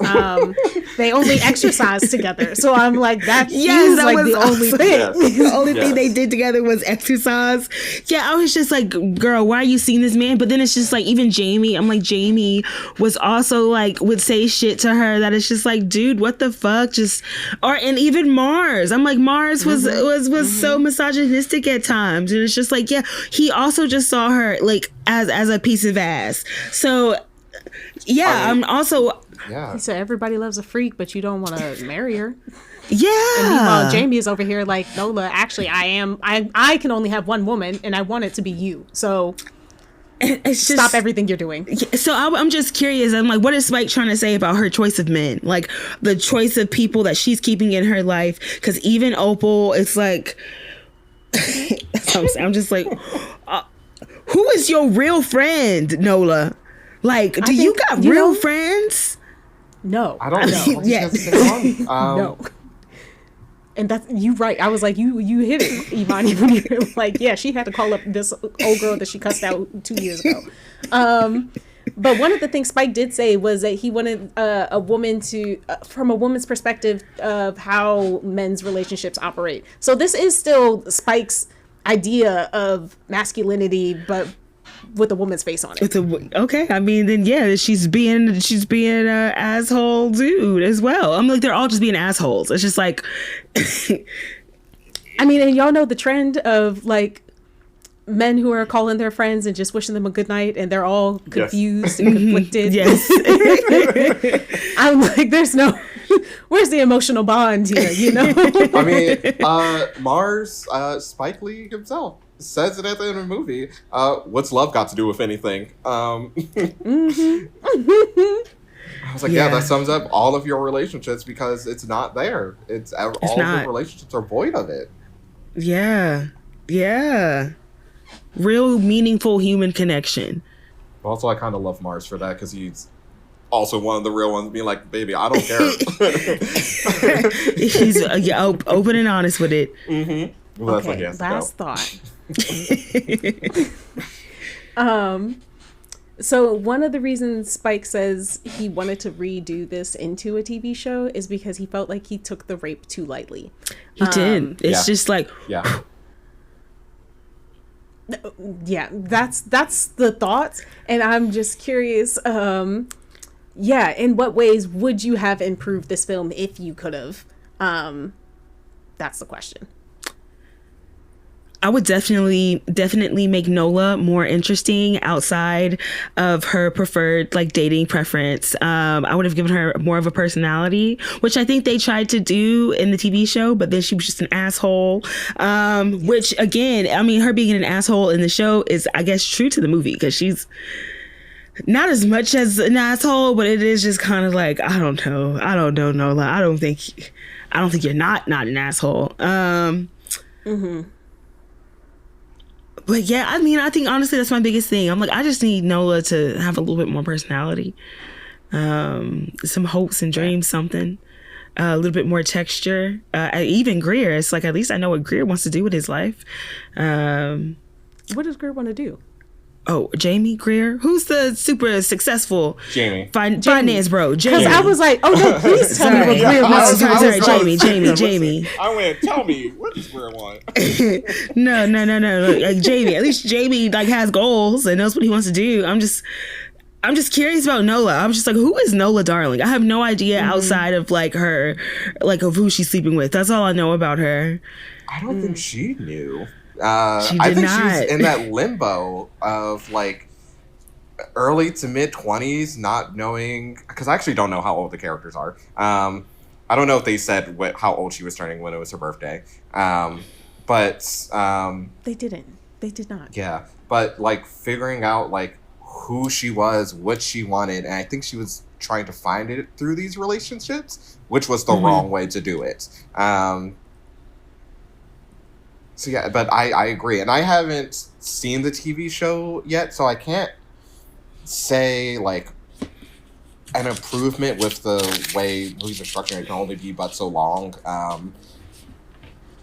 They only exercised together. So I'm like, that was like the only thing. The only thing they did together was exercise. Yeah, I was just like, girl, why are you seeing this man? But then it's just like, even Jamie, I'm like, Jamie was also like, would say shit to her that it's just like, dude, what the fuck? And even Mars. I'm like, Mars was so misogynistic at times. And it's just like, yeah, he also just saw her like as a piece of ass. So yeah, I'm also... Yeah. He said everybody loves a freak, but you don't want to marry her. Yeah. And meanwhile, Jamie is over here like, Nola, actually, I can only have one woman, and I want it to be you. So it's just, stop everything you're doing. So I'm just curious. I'm like, what is Spike trying to say about her choice of men? Like, the choice of people that she's keeping in her life? Because even Opal, it's like... I'm just like... who is your real friend, Nola? Like, do you got real friends? No. I don't know. Yeah. No. And that's, you right. I was like, you hit it, Imani, when you were like, yeah, she had to call up this old girl that she cussed out 2 years ago. But one of the things Spike did say was that he wanted a woman to, from a woman's perspective of how men's relationships operate. So this is still Spike's idea of masculinity, but with a woman's face on it. Okay, I mean, then yeah, she's being an asshole dude as well. I'm like, they're all just being assholes. It's just like, I mean, and y'all know the trend of like men who are calling their friends and just wishing them a good night, and they're all confused and conflicted. Yes. I'm like, where's the emotional bond here, you know? I mean, Mars, Spike Lee himself says it at the end of the movie. What's love got to do with anything? I was like, yeah, that sums up all of your relationships, because it's not there. All of your relationships are void of it. Yeah. Yeah. Real meaningful human connection. Also, I kind of love Mars for that, because he's also one of the real ones being like, baby, I don't care. He's open and honest with it. Mm-hmm. Well, that's okay, last thought. So one of the reasons Spike says he wanted to redo this into a TV show is because he felt like he took the rape too lightly. He did. It's just like... Yeah, that's the thoughts, and I'm just curious. In what ways would you have improved this film if you could have? That's the question. I would definitely make Nola more interesting outside of her preferred like dating preference. I would have given her more of a personality, which I think they tried to do in the TV show, but then she was just an asshole. Which again, I mean, her being an asshole in the show is, I guess, true to the movie, because she's not as much as an asshole, but it is just kind of like, I don't know, Nola. I don't think you're not an asshole. But yeah, I mean, I think honestly that's my biggest thing. I'm like, I just need Nola to have a little bit more personality, some hopes and dreams, something, a little bit more texture. Even Greer, it's like, at least I know what Greer wants to do with his life. What does Greer want to do? Oh, Jamie Greer, who's the super successful Jamie finance bro. Jamie. Because I was like, oh no, please tell me what Greer wants to do. Sorry, Jamie. I went, tell me, what does Greer want? No. Like, Jamie, at least Jamie like has goals and knows what he wants to do. I'm just curious about Nola. I'm just like, who is Nola Darling? I have no idea outside of like her, like of who she's sleeping with. That's all I know about her. I don't think she knew. She I did think not. she's in that limbo of like early to mid 20s, not knowing, because I actually don't know how old the characters are. I don't know if they said how old she was turning when it was her birthday. But they didn't. They did not. Yeah, but like figuring out like who she was, what she wanted, and I think she was trying to find it through these relationships, which was the wrong way to do it. So yeah, but I agree. And I haven't seen the TV show yet, so I can't say, like, an improvement with the way movies are structured. It can only be but so long.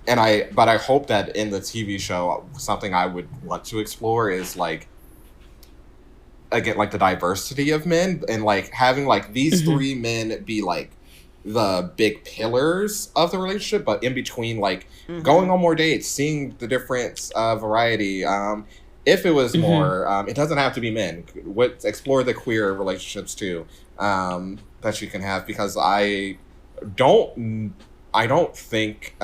But I hope that in the TV show, something I would want to explore is like, again, like the diversity of men and like having like these three men be like the big pillars of the relationship, but in between, like going on more dates, seeing the different variety. If it was more, it doesn't have to be men. Explore the queer relationships too, that you can have, because I don't think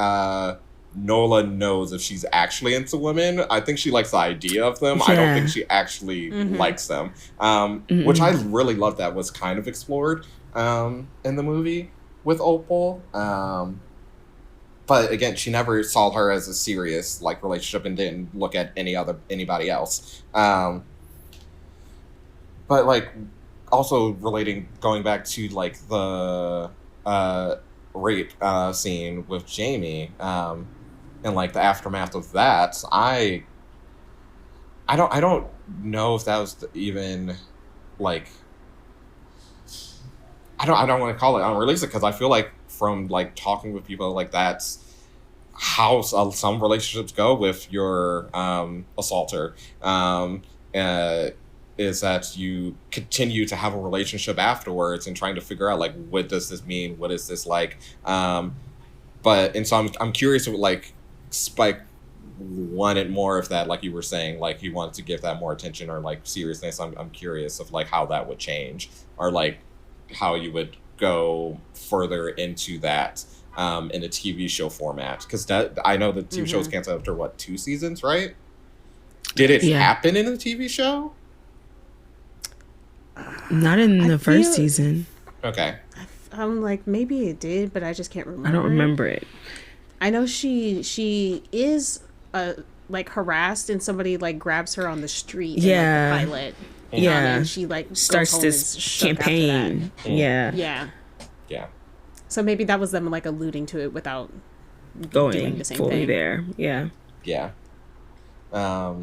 Nola knows if she's actually into women. I think she likes the idea of them. I don't think she actually likes them, which I really love that was kind of explored in the movie with Opal. But again, she never saw her as a serious like relationship and didn't look at anybody else. But like also going back to like the rape scene with Jamie, and like the aftermath of that, I don't know if that was even like, I don't want to call it unrealistic, because I feel like from like talking with people, like that's how some relationships go with your assaulter, is that you continue to have a relationship afterwards and trying to figure out like, what does this mean, what is this like, so I'm curious if like Spike wanted more of that, like you were saying, like he wanted to give that more attention or like seriousness. I'm curious of like how that would change, or like how you would go further into that in a TV show format, because that I know the TV show was canceled after 2 seasons, right? Did it happen in the TV show? Not in the first season. Okay. I'm like, maybe it did, but I just can't remember. I don't remember it. I know she is like harassed, and somebody like grabs her on the street. Yeah. In, like, the pilot. And she like starts this campaign. Yeah. Yeah. So maybe that was them like alluding to it without going doing the same fully thing. there. Yeah. Yeah. I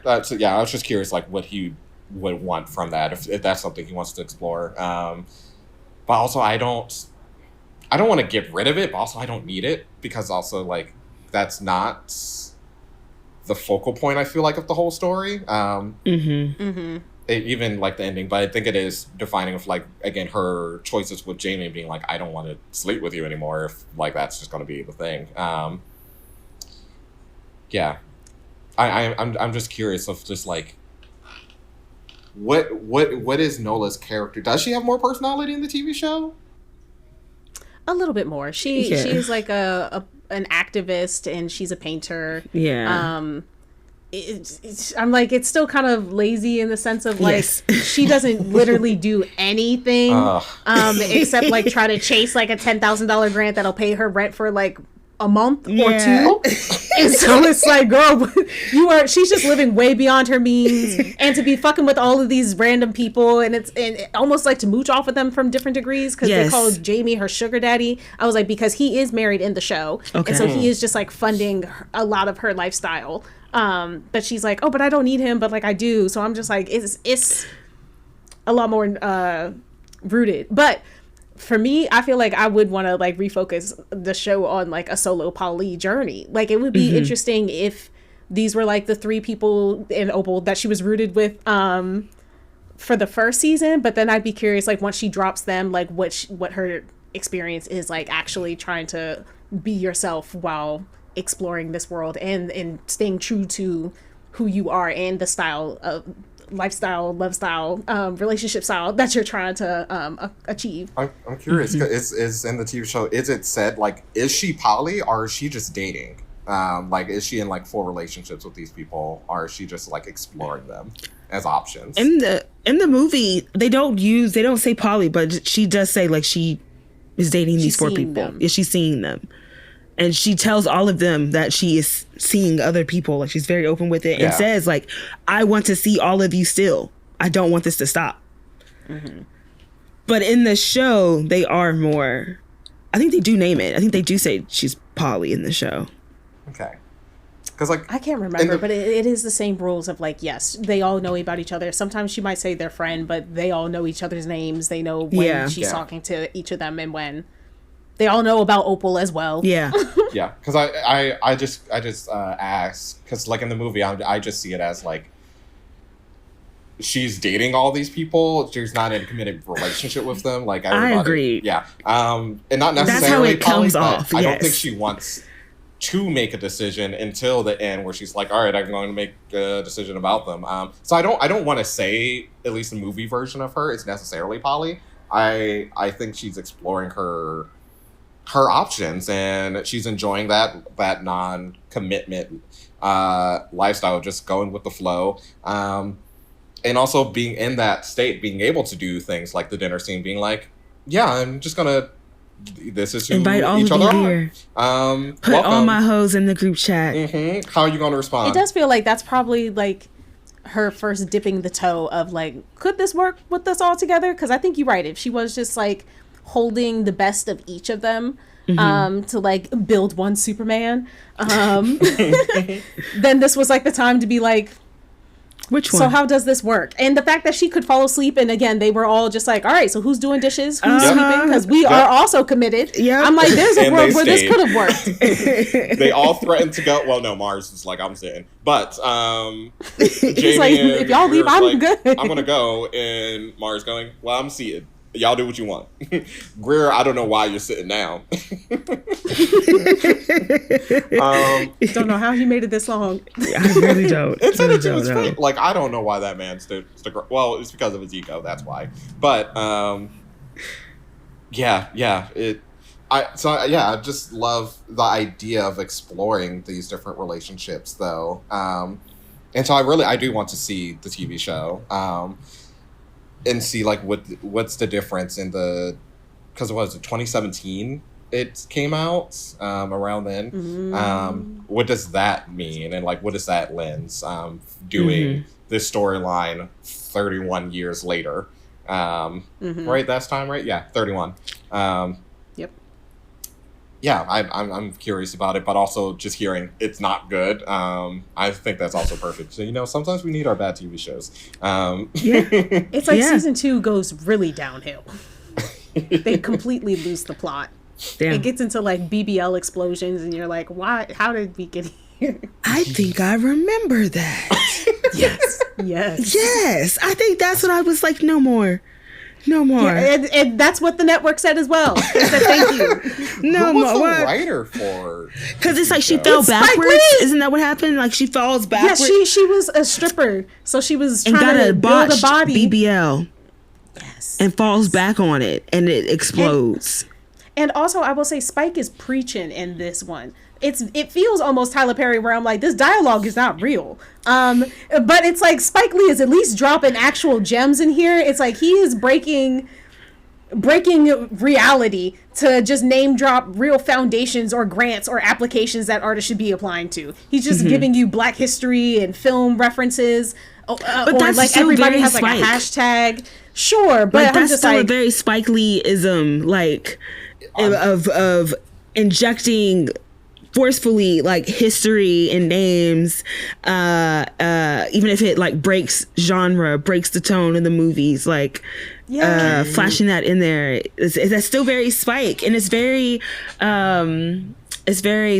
was just curious, like what he would want from that, if that's something he wants to explore. But also, I don't want to get rid of it, but also I don't need it, because also like that's not the focal point, I feel like, of the whole story. Even like the ending, but I think it is defining of like, again, her choices with Jamie being like, I don't want to sleep with you anymore, if like that's just going to be the thing. I'm just curious of just like what is Nola's character? Does she have more personality in the TV show? A little bit more. She's like an activist, and she's a painter. Yeah. I'm like, it's still kind of lazy in the sense of like, she doesn't literally do anything except like try to chase like a $10,000 grant that'll pay her rent for like a month or two. And so it's like, girl, she's just living way beyond her means, and to be fucking with all of these random people, and almost like to mooch off of them from different degrees, because they call Jamie her sugar daddy. I was like, because he is married in the show, and so he is just like funding a lot of her lifestyle. But she's like, oh, but I don't need him, but like I do. So I'm just like, it's a lot more rooted. But for me, I feel like I would want to like refocus the show on like a solo poly journey. Like it would be interesting if these were like the 3 people in Opal that she was rooted with for the first season, but then I'd be curious, like once she drops them, like what her experience is like actually trying to be yourself while exploring this world and staying true to who you are and the style of lifestyle, love style, relationship style that you're trying to achieve. I'm curious, is in the TV show, is it said like, is she poly or is she just dating? Like, is she in like 4 relationships with these people, or is she just like exploring them as options? In the movie, they don't say poly, but she does say like she is dating these 4 people. Yeah, she's seeing them. And she tells all of them that she is seeing other people. Like, she's very open with it and says, like, I want to see all of you still. I don't want this to stop. Mm-hmm. But in the show, they are more... I think they do name it. I think they do say she's poly in the show. Okay. Because like I can't remember, but it is the same rules of like, yes, they all know about each other. Sometimes she might say their friend, but they all know each other's names. They know when she's talking to each of them and when. They all know about Opal as well. Yeah. Yeah, because I just ask, because like in the movie, I just see it as like, she's dating all these people. She's not in a committed relationship with them. Like everybody. I agree. Yeah. And not necessarily. That's how it comes off. I don't think she wants to make a decision until the end, where she's like, "All right, I'm going to make a decision about them." So I don't want to say, at least the movie version of her is necessarily poly. I think she's exploring her options, and she's enjoying that non-commitment lifestyle, just going with the flow. And also being in that state, being able to do things like the dinner scene, being like, yeah, I'm just gonna, this is who invite all each of other you are. here. Put Welcome. all my hoes in the group chat. Mm-hmm. How are you gonna respond? It does feel like that's probably like her first dipping the toe of like, could this work with us all together? Because I think you're right. If she was just like holding the best of each of them, to like build one Superman, then this was like the time to be like, which one? So how does this work? And the fact that she could fall asleep, and again, they were all just like, all right, so who's doing dishes? Who's sleeping? Because we are also committed. Yeah, I'm like, there's a world where this could have worked. They all threatened to go. Well, no, Mars is like, I'm sitting. But he's like, if y'all leave, I'm like, good. I'm going to go. And Mars going, well, I'm seated. Y'all do what you want. Greer, I don't know why you're sitting down. Don't know how he made it this long. I really don't. It's really don't know. Like, I don't know why that man stood. Well, it's because of his ego. That's why. But yeah. I just love the idea of exploring these different relationships, though. And so I do want to see the TV show. And see like what's the difference in the, because it was 2017 it came out around then. What does that mean, and like what is that lens doing this storyline 31 years later? Right, that's time, right? Yeah, 31. Yep. Yeah, I'm curious about it, but also just hearing it's not good. I think that's also perfect. So, sometimes we need our bad TV shows. It's like season 2 goes really downhill. They completely lose the plot. Damn. It gets into like BBL explosions, and you're like, why? How did we get here? I think I remember that. Yes. I think that's what I was like. No more. Yeah, and that's what the network said as well. They said thank you. No more. Who was the writer for? Because it's like she fell backwards. Isn't that what happened? Like she falls backwards. Yeah, she was a stripper, so she was trying to build a body. BBL. Yes. And falls back on it, and it explodes. And also, I will say, Spike is preaching in this one. It feels almost Tyler Perry, where I'm like, this dialogue is not real. But it's like Spike Lee is at least dropping actual gems in here. It's like he is breaking reality to just name drop real foundations or grants or applications that artists should be applying to. He's just giving you Black history and film references. But that's like everybody has like a hashtag. Sure, but like, that's still a very Spike Lee-ism, like of injecting forcefully like history and names, even if it like breaks genre, breaks the tone of the movies, like flashing that in there. That's still very Spike, and it's very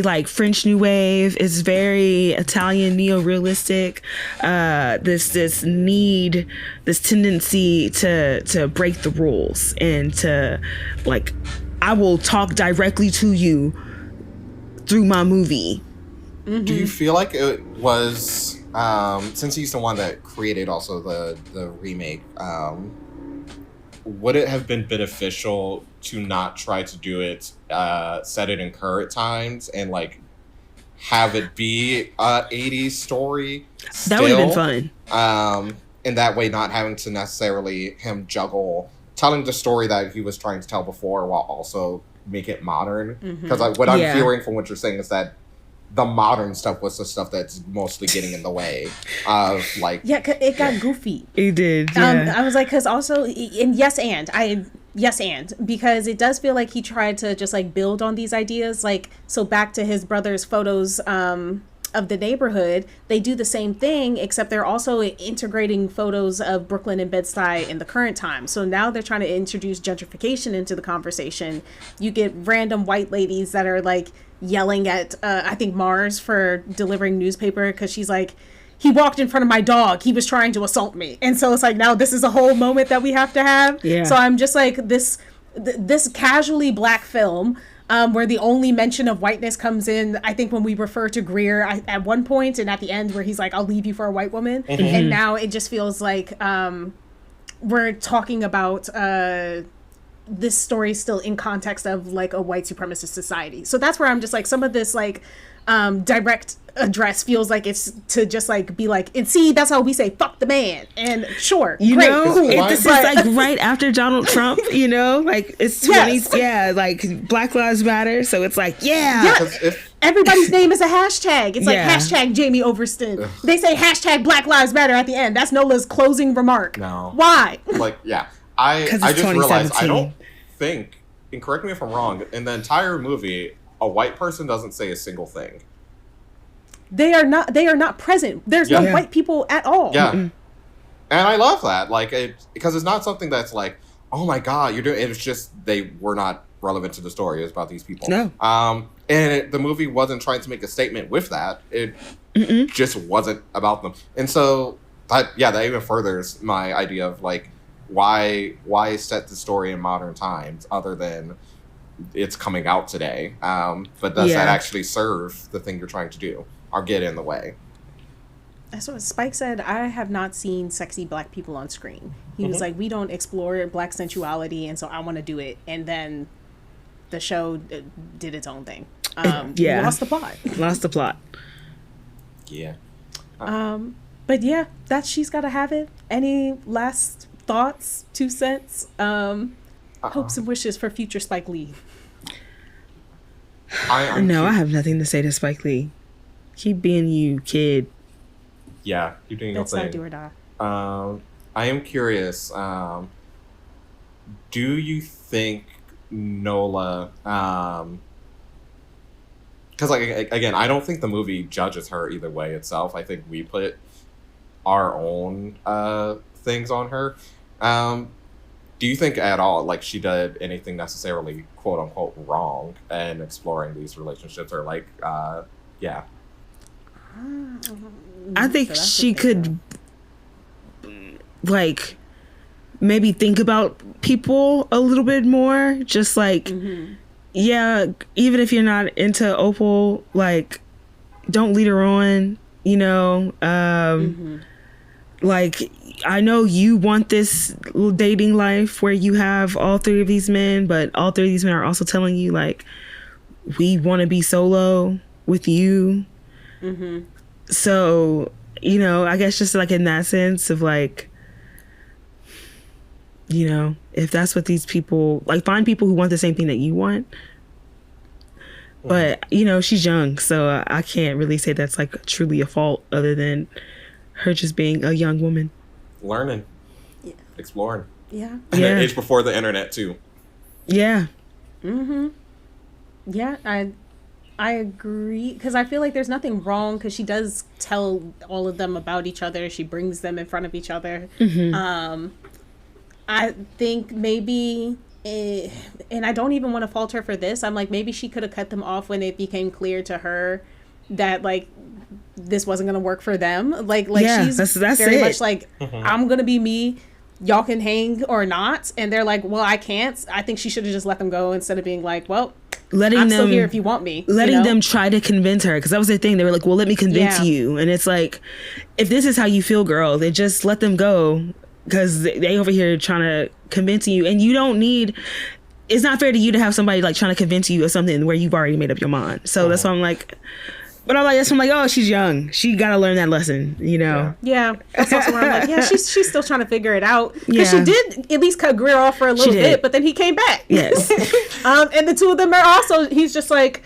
like French New Wave. It's very Italian neo-realistic. This tendency to break the rules and to like, I will talk directly to you through my movie. Do you feel like it was, since he's the one that created also the remake, would it have been beneficial to not try to do it, set it in current times, and like have it be a 80s story still? That would have been fun. In that way, not having to necessarily him juggle telling the story that he was trying to tell before while also make it modern. Because what I'm hearing from what you're saying is that the modern stuff was the stuff that's mostly getting in the way of like... Yeah, it got goofy. It did, I was like, because also, and because it does feel like he tried to just like build on these ideas. Like, so back to his brother's photos of the neighborhood, they do the same thing, except they're also integrating photos of Brooklyn and Bed-Stuy in the current time. So now they're trying to introduce gentrification into the conversation. You get random white ladies that are like yelling at, I think, Mars for delivering newspaper because she's like, he walked in front of my dog. He was trying to assault me. And so it's like, now this is a whole moment that we have to have. Yeah. So I'm just like, this casually black film, where the only mention of whiteness comes in, I think, when we refer to Greer at one point and at the end where he's like, I'll leave you for a white woman. Mm-hmm. And now it just feels like we're talking about this story still in context of like a white supremacist society. So that's where I'm just like, some of this like direct address feels like it's to just like be like, and see, that's how we say fuck the man, and sure, you great, know, cool. this is like right after Donald Trump, you know, like it's 20s, yeah, like Black Lives Matter, so it's like everybody's name is a hashtag. It's like hashtag Jamie Overston. They say hashtag Black Lives Matter at the end. That's Nola's closing remark. No, why? Like I just realized I don't think, and correct me if I'm wrong, in the entire movie a white person doesn't say a single thing. They are not present. There's no white people at all. Yeah. Mm-mm. And I love that. Like, because it's not something that's like, oh my God, you're doing it. It's just they were not relevant to the story. It's about these people. No. And the movie wasn't trying to make a statement with that. It just wasn't about them. And so that even furthers my idea of like, why set the story in modern times other than it's coming out today. But does that actually serve the thing you're trying to do or get in the way? That's what Spike said. I have not seen sexy black people on screen. He was like, we don't explore black sensuality, and so I want to do it. And then the show did its own thing. Lost the plot. Lost the plot. Yeah. But yeah, that She's Gotta Have It. Any last thoughts, 2 cents? Hopes and wishes for future Spike Lee. I have nothing to say to Spike Lee. Keep being you, kid. Yeah, keep doing your thing. That's not do or die. I am curious. Do you think Nola? Because like again, I don't think the movie judges her either way itself. I think we put our own things on her. Do you think at all, like, she did anything necessarily quote unquote wrong in exploring these relationships, or like, I think she could, like, maybe think about people a little bit more. Just like, even if you're not into Opal, like, don't lead her on, you know, like, I know you want this dating life where you have all 3 of these men, but all 3 of these men are also telling you, like, we want to be solo with you. So, you know, I guess just like in that sense of like, you know, if that's what these people, like, find people who want the same thing that you want. But, you know, she's young, so I can't really say that's like truly a fault other than her just being a young woman. Learning. Exploring. Yeah. And an age before the internet too. Yeah. Yeah, I agree, because I feel like there's nothing wrong, because she does tell all of them about each other. She brings them in front of each other. I think maybe, and I don't even want to fault her for this, I'm like, maybe she could have cut them off when it became clear to her that, like, this wasn't going to work for them. Like she's that's very much like, I'm going to be me. Y'all can hang or not. And they're like, well, I can't. I think she should have just let them go instead of being like, well, I'm still here if you want me. Letting them try to convince her. Because that was the thing. They were like, well, let me convince you. And it's like, if this is how you feel, girl, then just let them go. Because they over here trying to convince you. And you don't need... It's not fair to you to have somebody like trying to convince you of something where you've already made up your mind. So that's why I'm like... But I'm like, oh, she's young. She got to learn that lesson, you know? Yeah. That's also where I'm like, she's still trying to figure it out. Because she did at least cut Greer off for a little bit, but then he came back. Yes. And the 2 of them are also, he's just like,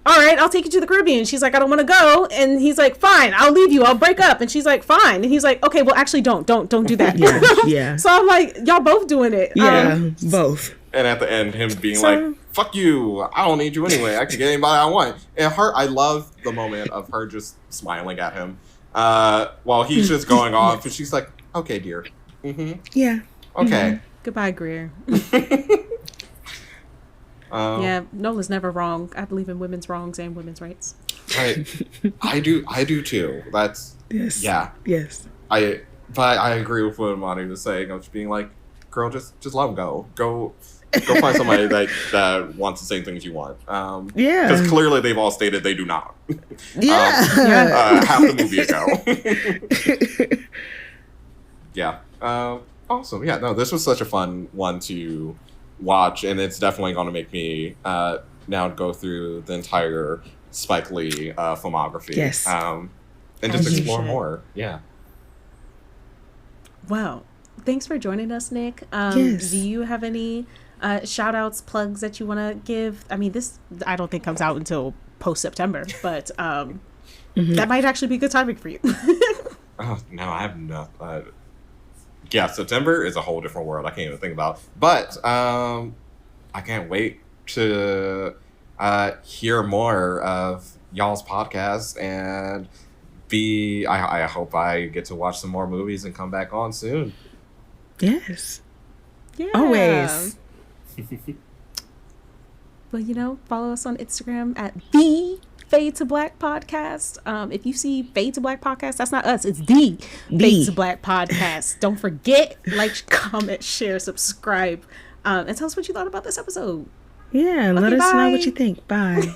all right, I'll take you to the Caribbean. She's like, I don't want to go. And he's like, fine, I'll leave you. I'll break up. And she's like, fine. And he's like, okay, well, actually, don't do that. Yeah. So I'm like, y'all both doing it. Yeah, both. And at the end, him being like, fuck you, I don't need you anyway, I can get anybody I want. And I love the moment of her just smiling at him while he's just going off, and she's like, okay, dear. Mm-hmm. Yeah. Okay. Goodbye, Greer. Yeah, Nola's never wrong. I believe in women's wrongs and women's rights. I do too. That's yeah. Yes. But I agree with what Imani was saying. I was being like, girl, just let him go. Go find somebody that wants the same things you want. Yeah. Because clearly they've all stated they do not. Yeah. Half the movie ago. Yeah. Awesome. Yeah. No, this was such a fun one to watch, and it's definitely going to make me now go through the entire Spike Lee filmography. Yes. And just explore more. Yeah. Wow. Thanks for joining us, Nick. Yes. Do you have any shout outs, plugs that you want to give? I mean, this I don't think comes out until post-September, but that might actually be good timing for you. Oh, no, I have no. Yeah, September is a whole different world I can't even think about. But I can't wait to hear more of y'all's podcast, and I hope I get to watch some more movies and come back on soon. Yes. Yeah. Always. Well, follow us on Instagram at the Fade to Black Podcast. If you see Fade to Black Podcast, that's not us. It's the Fade to Black Podcast. Don't forget, like, comment, share, subscribe, and tell us what you thought about this episode. Yeah, let us know what you think. Bye.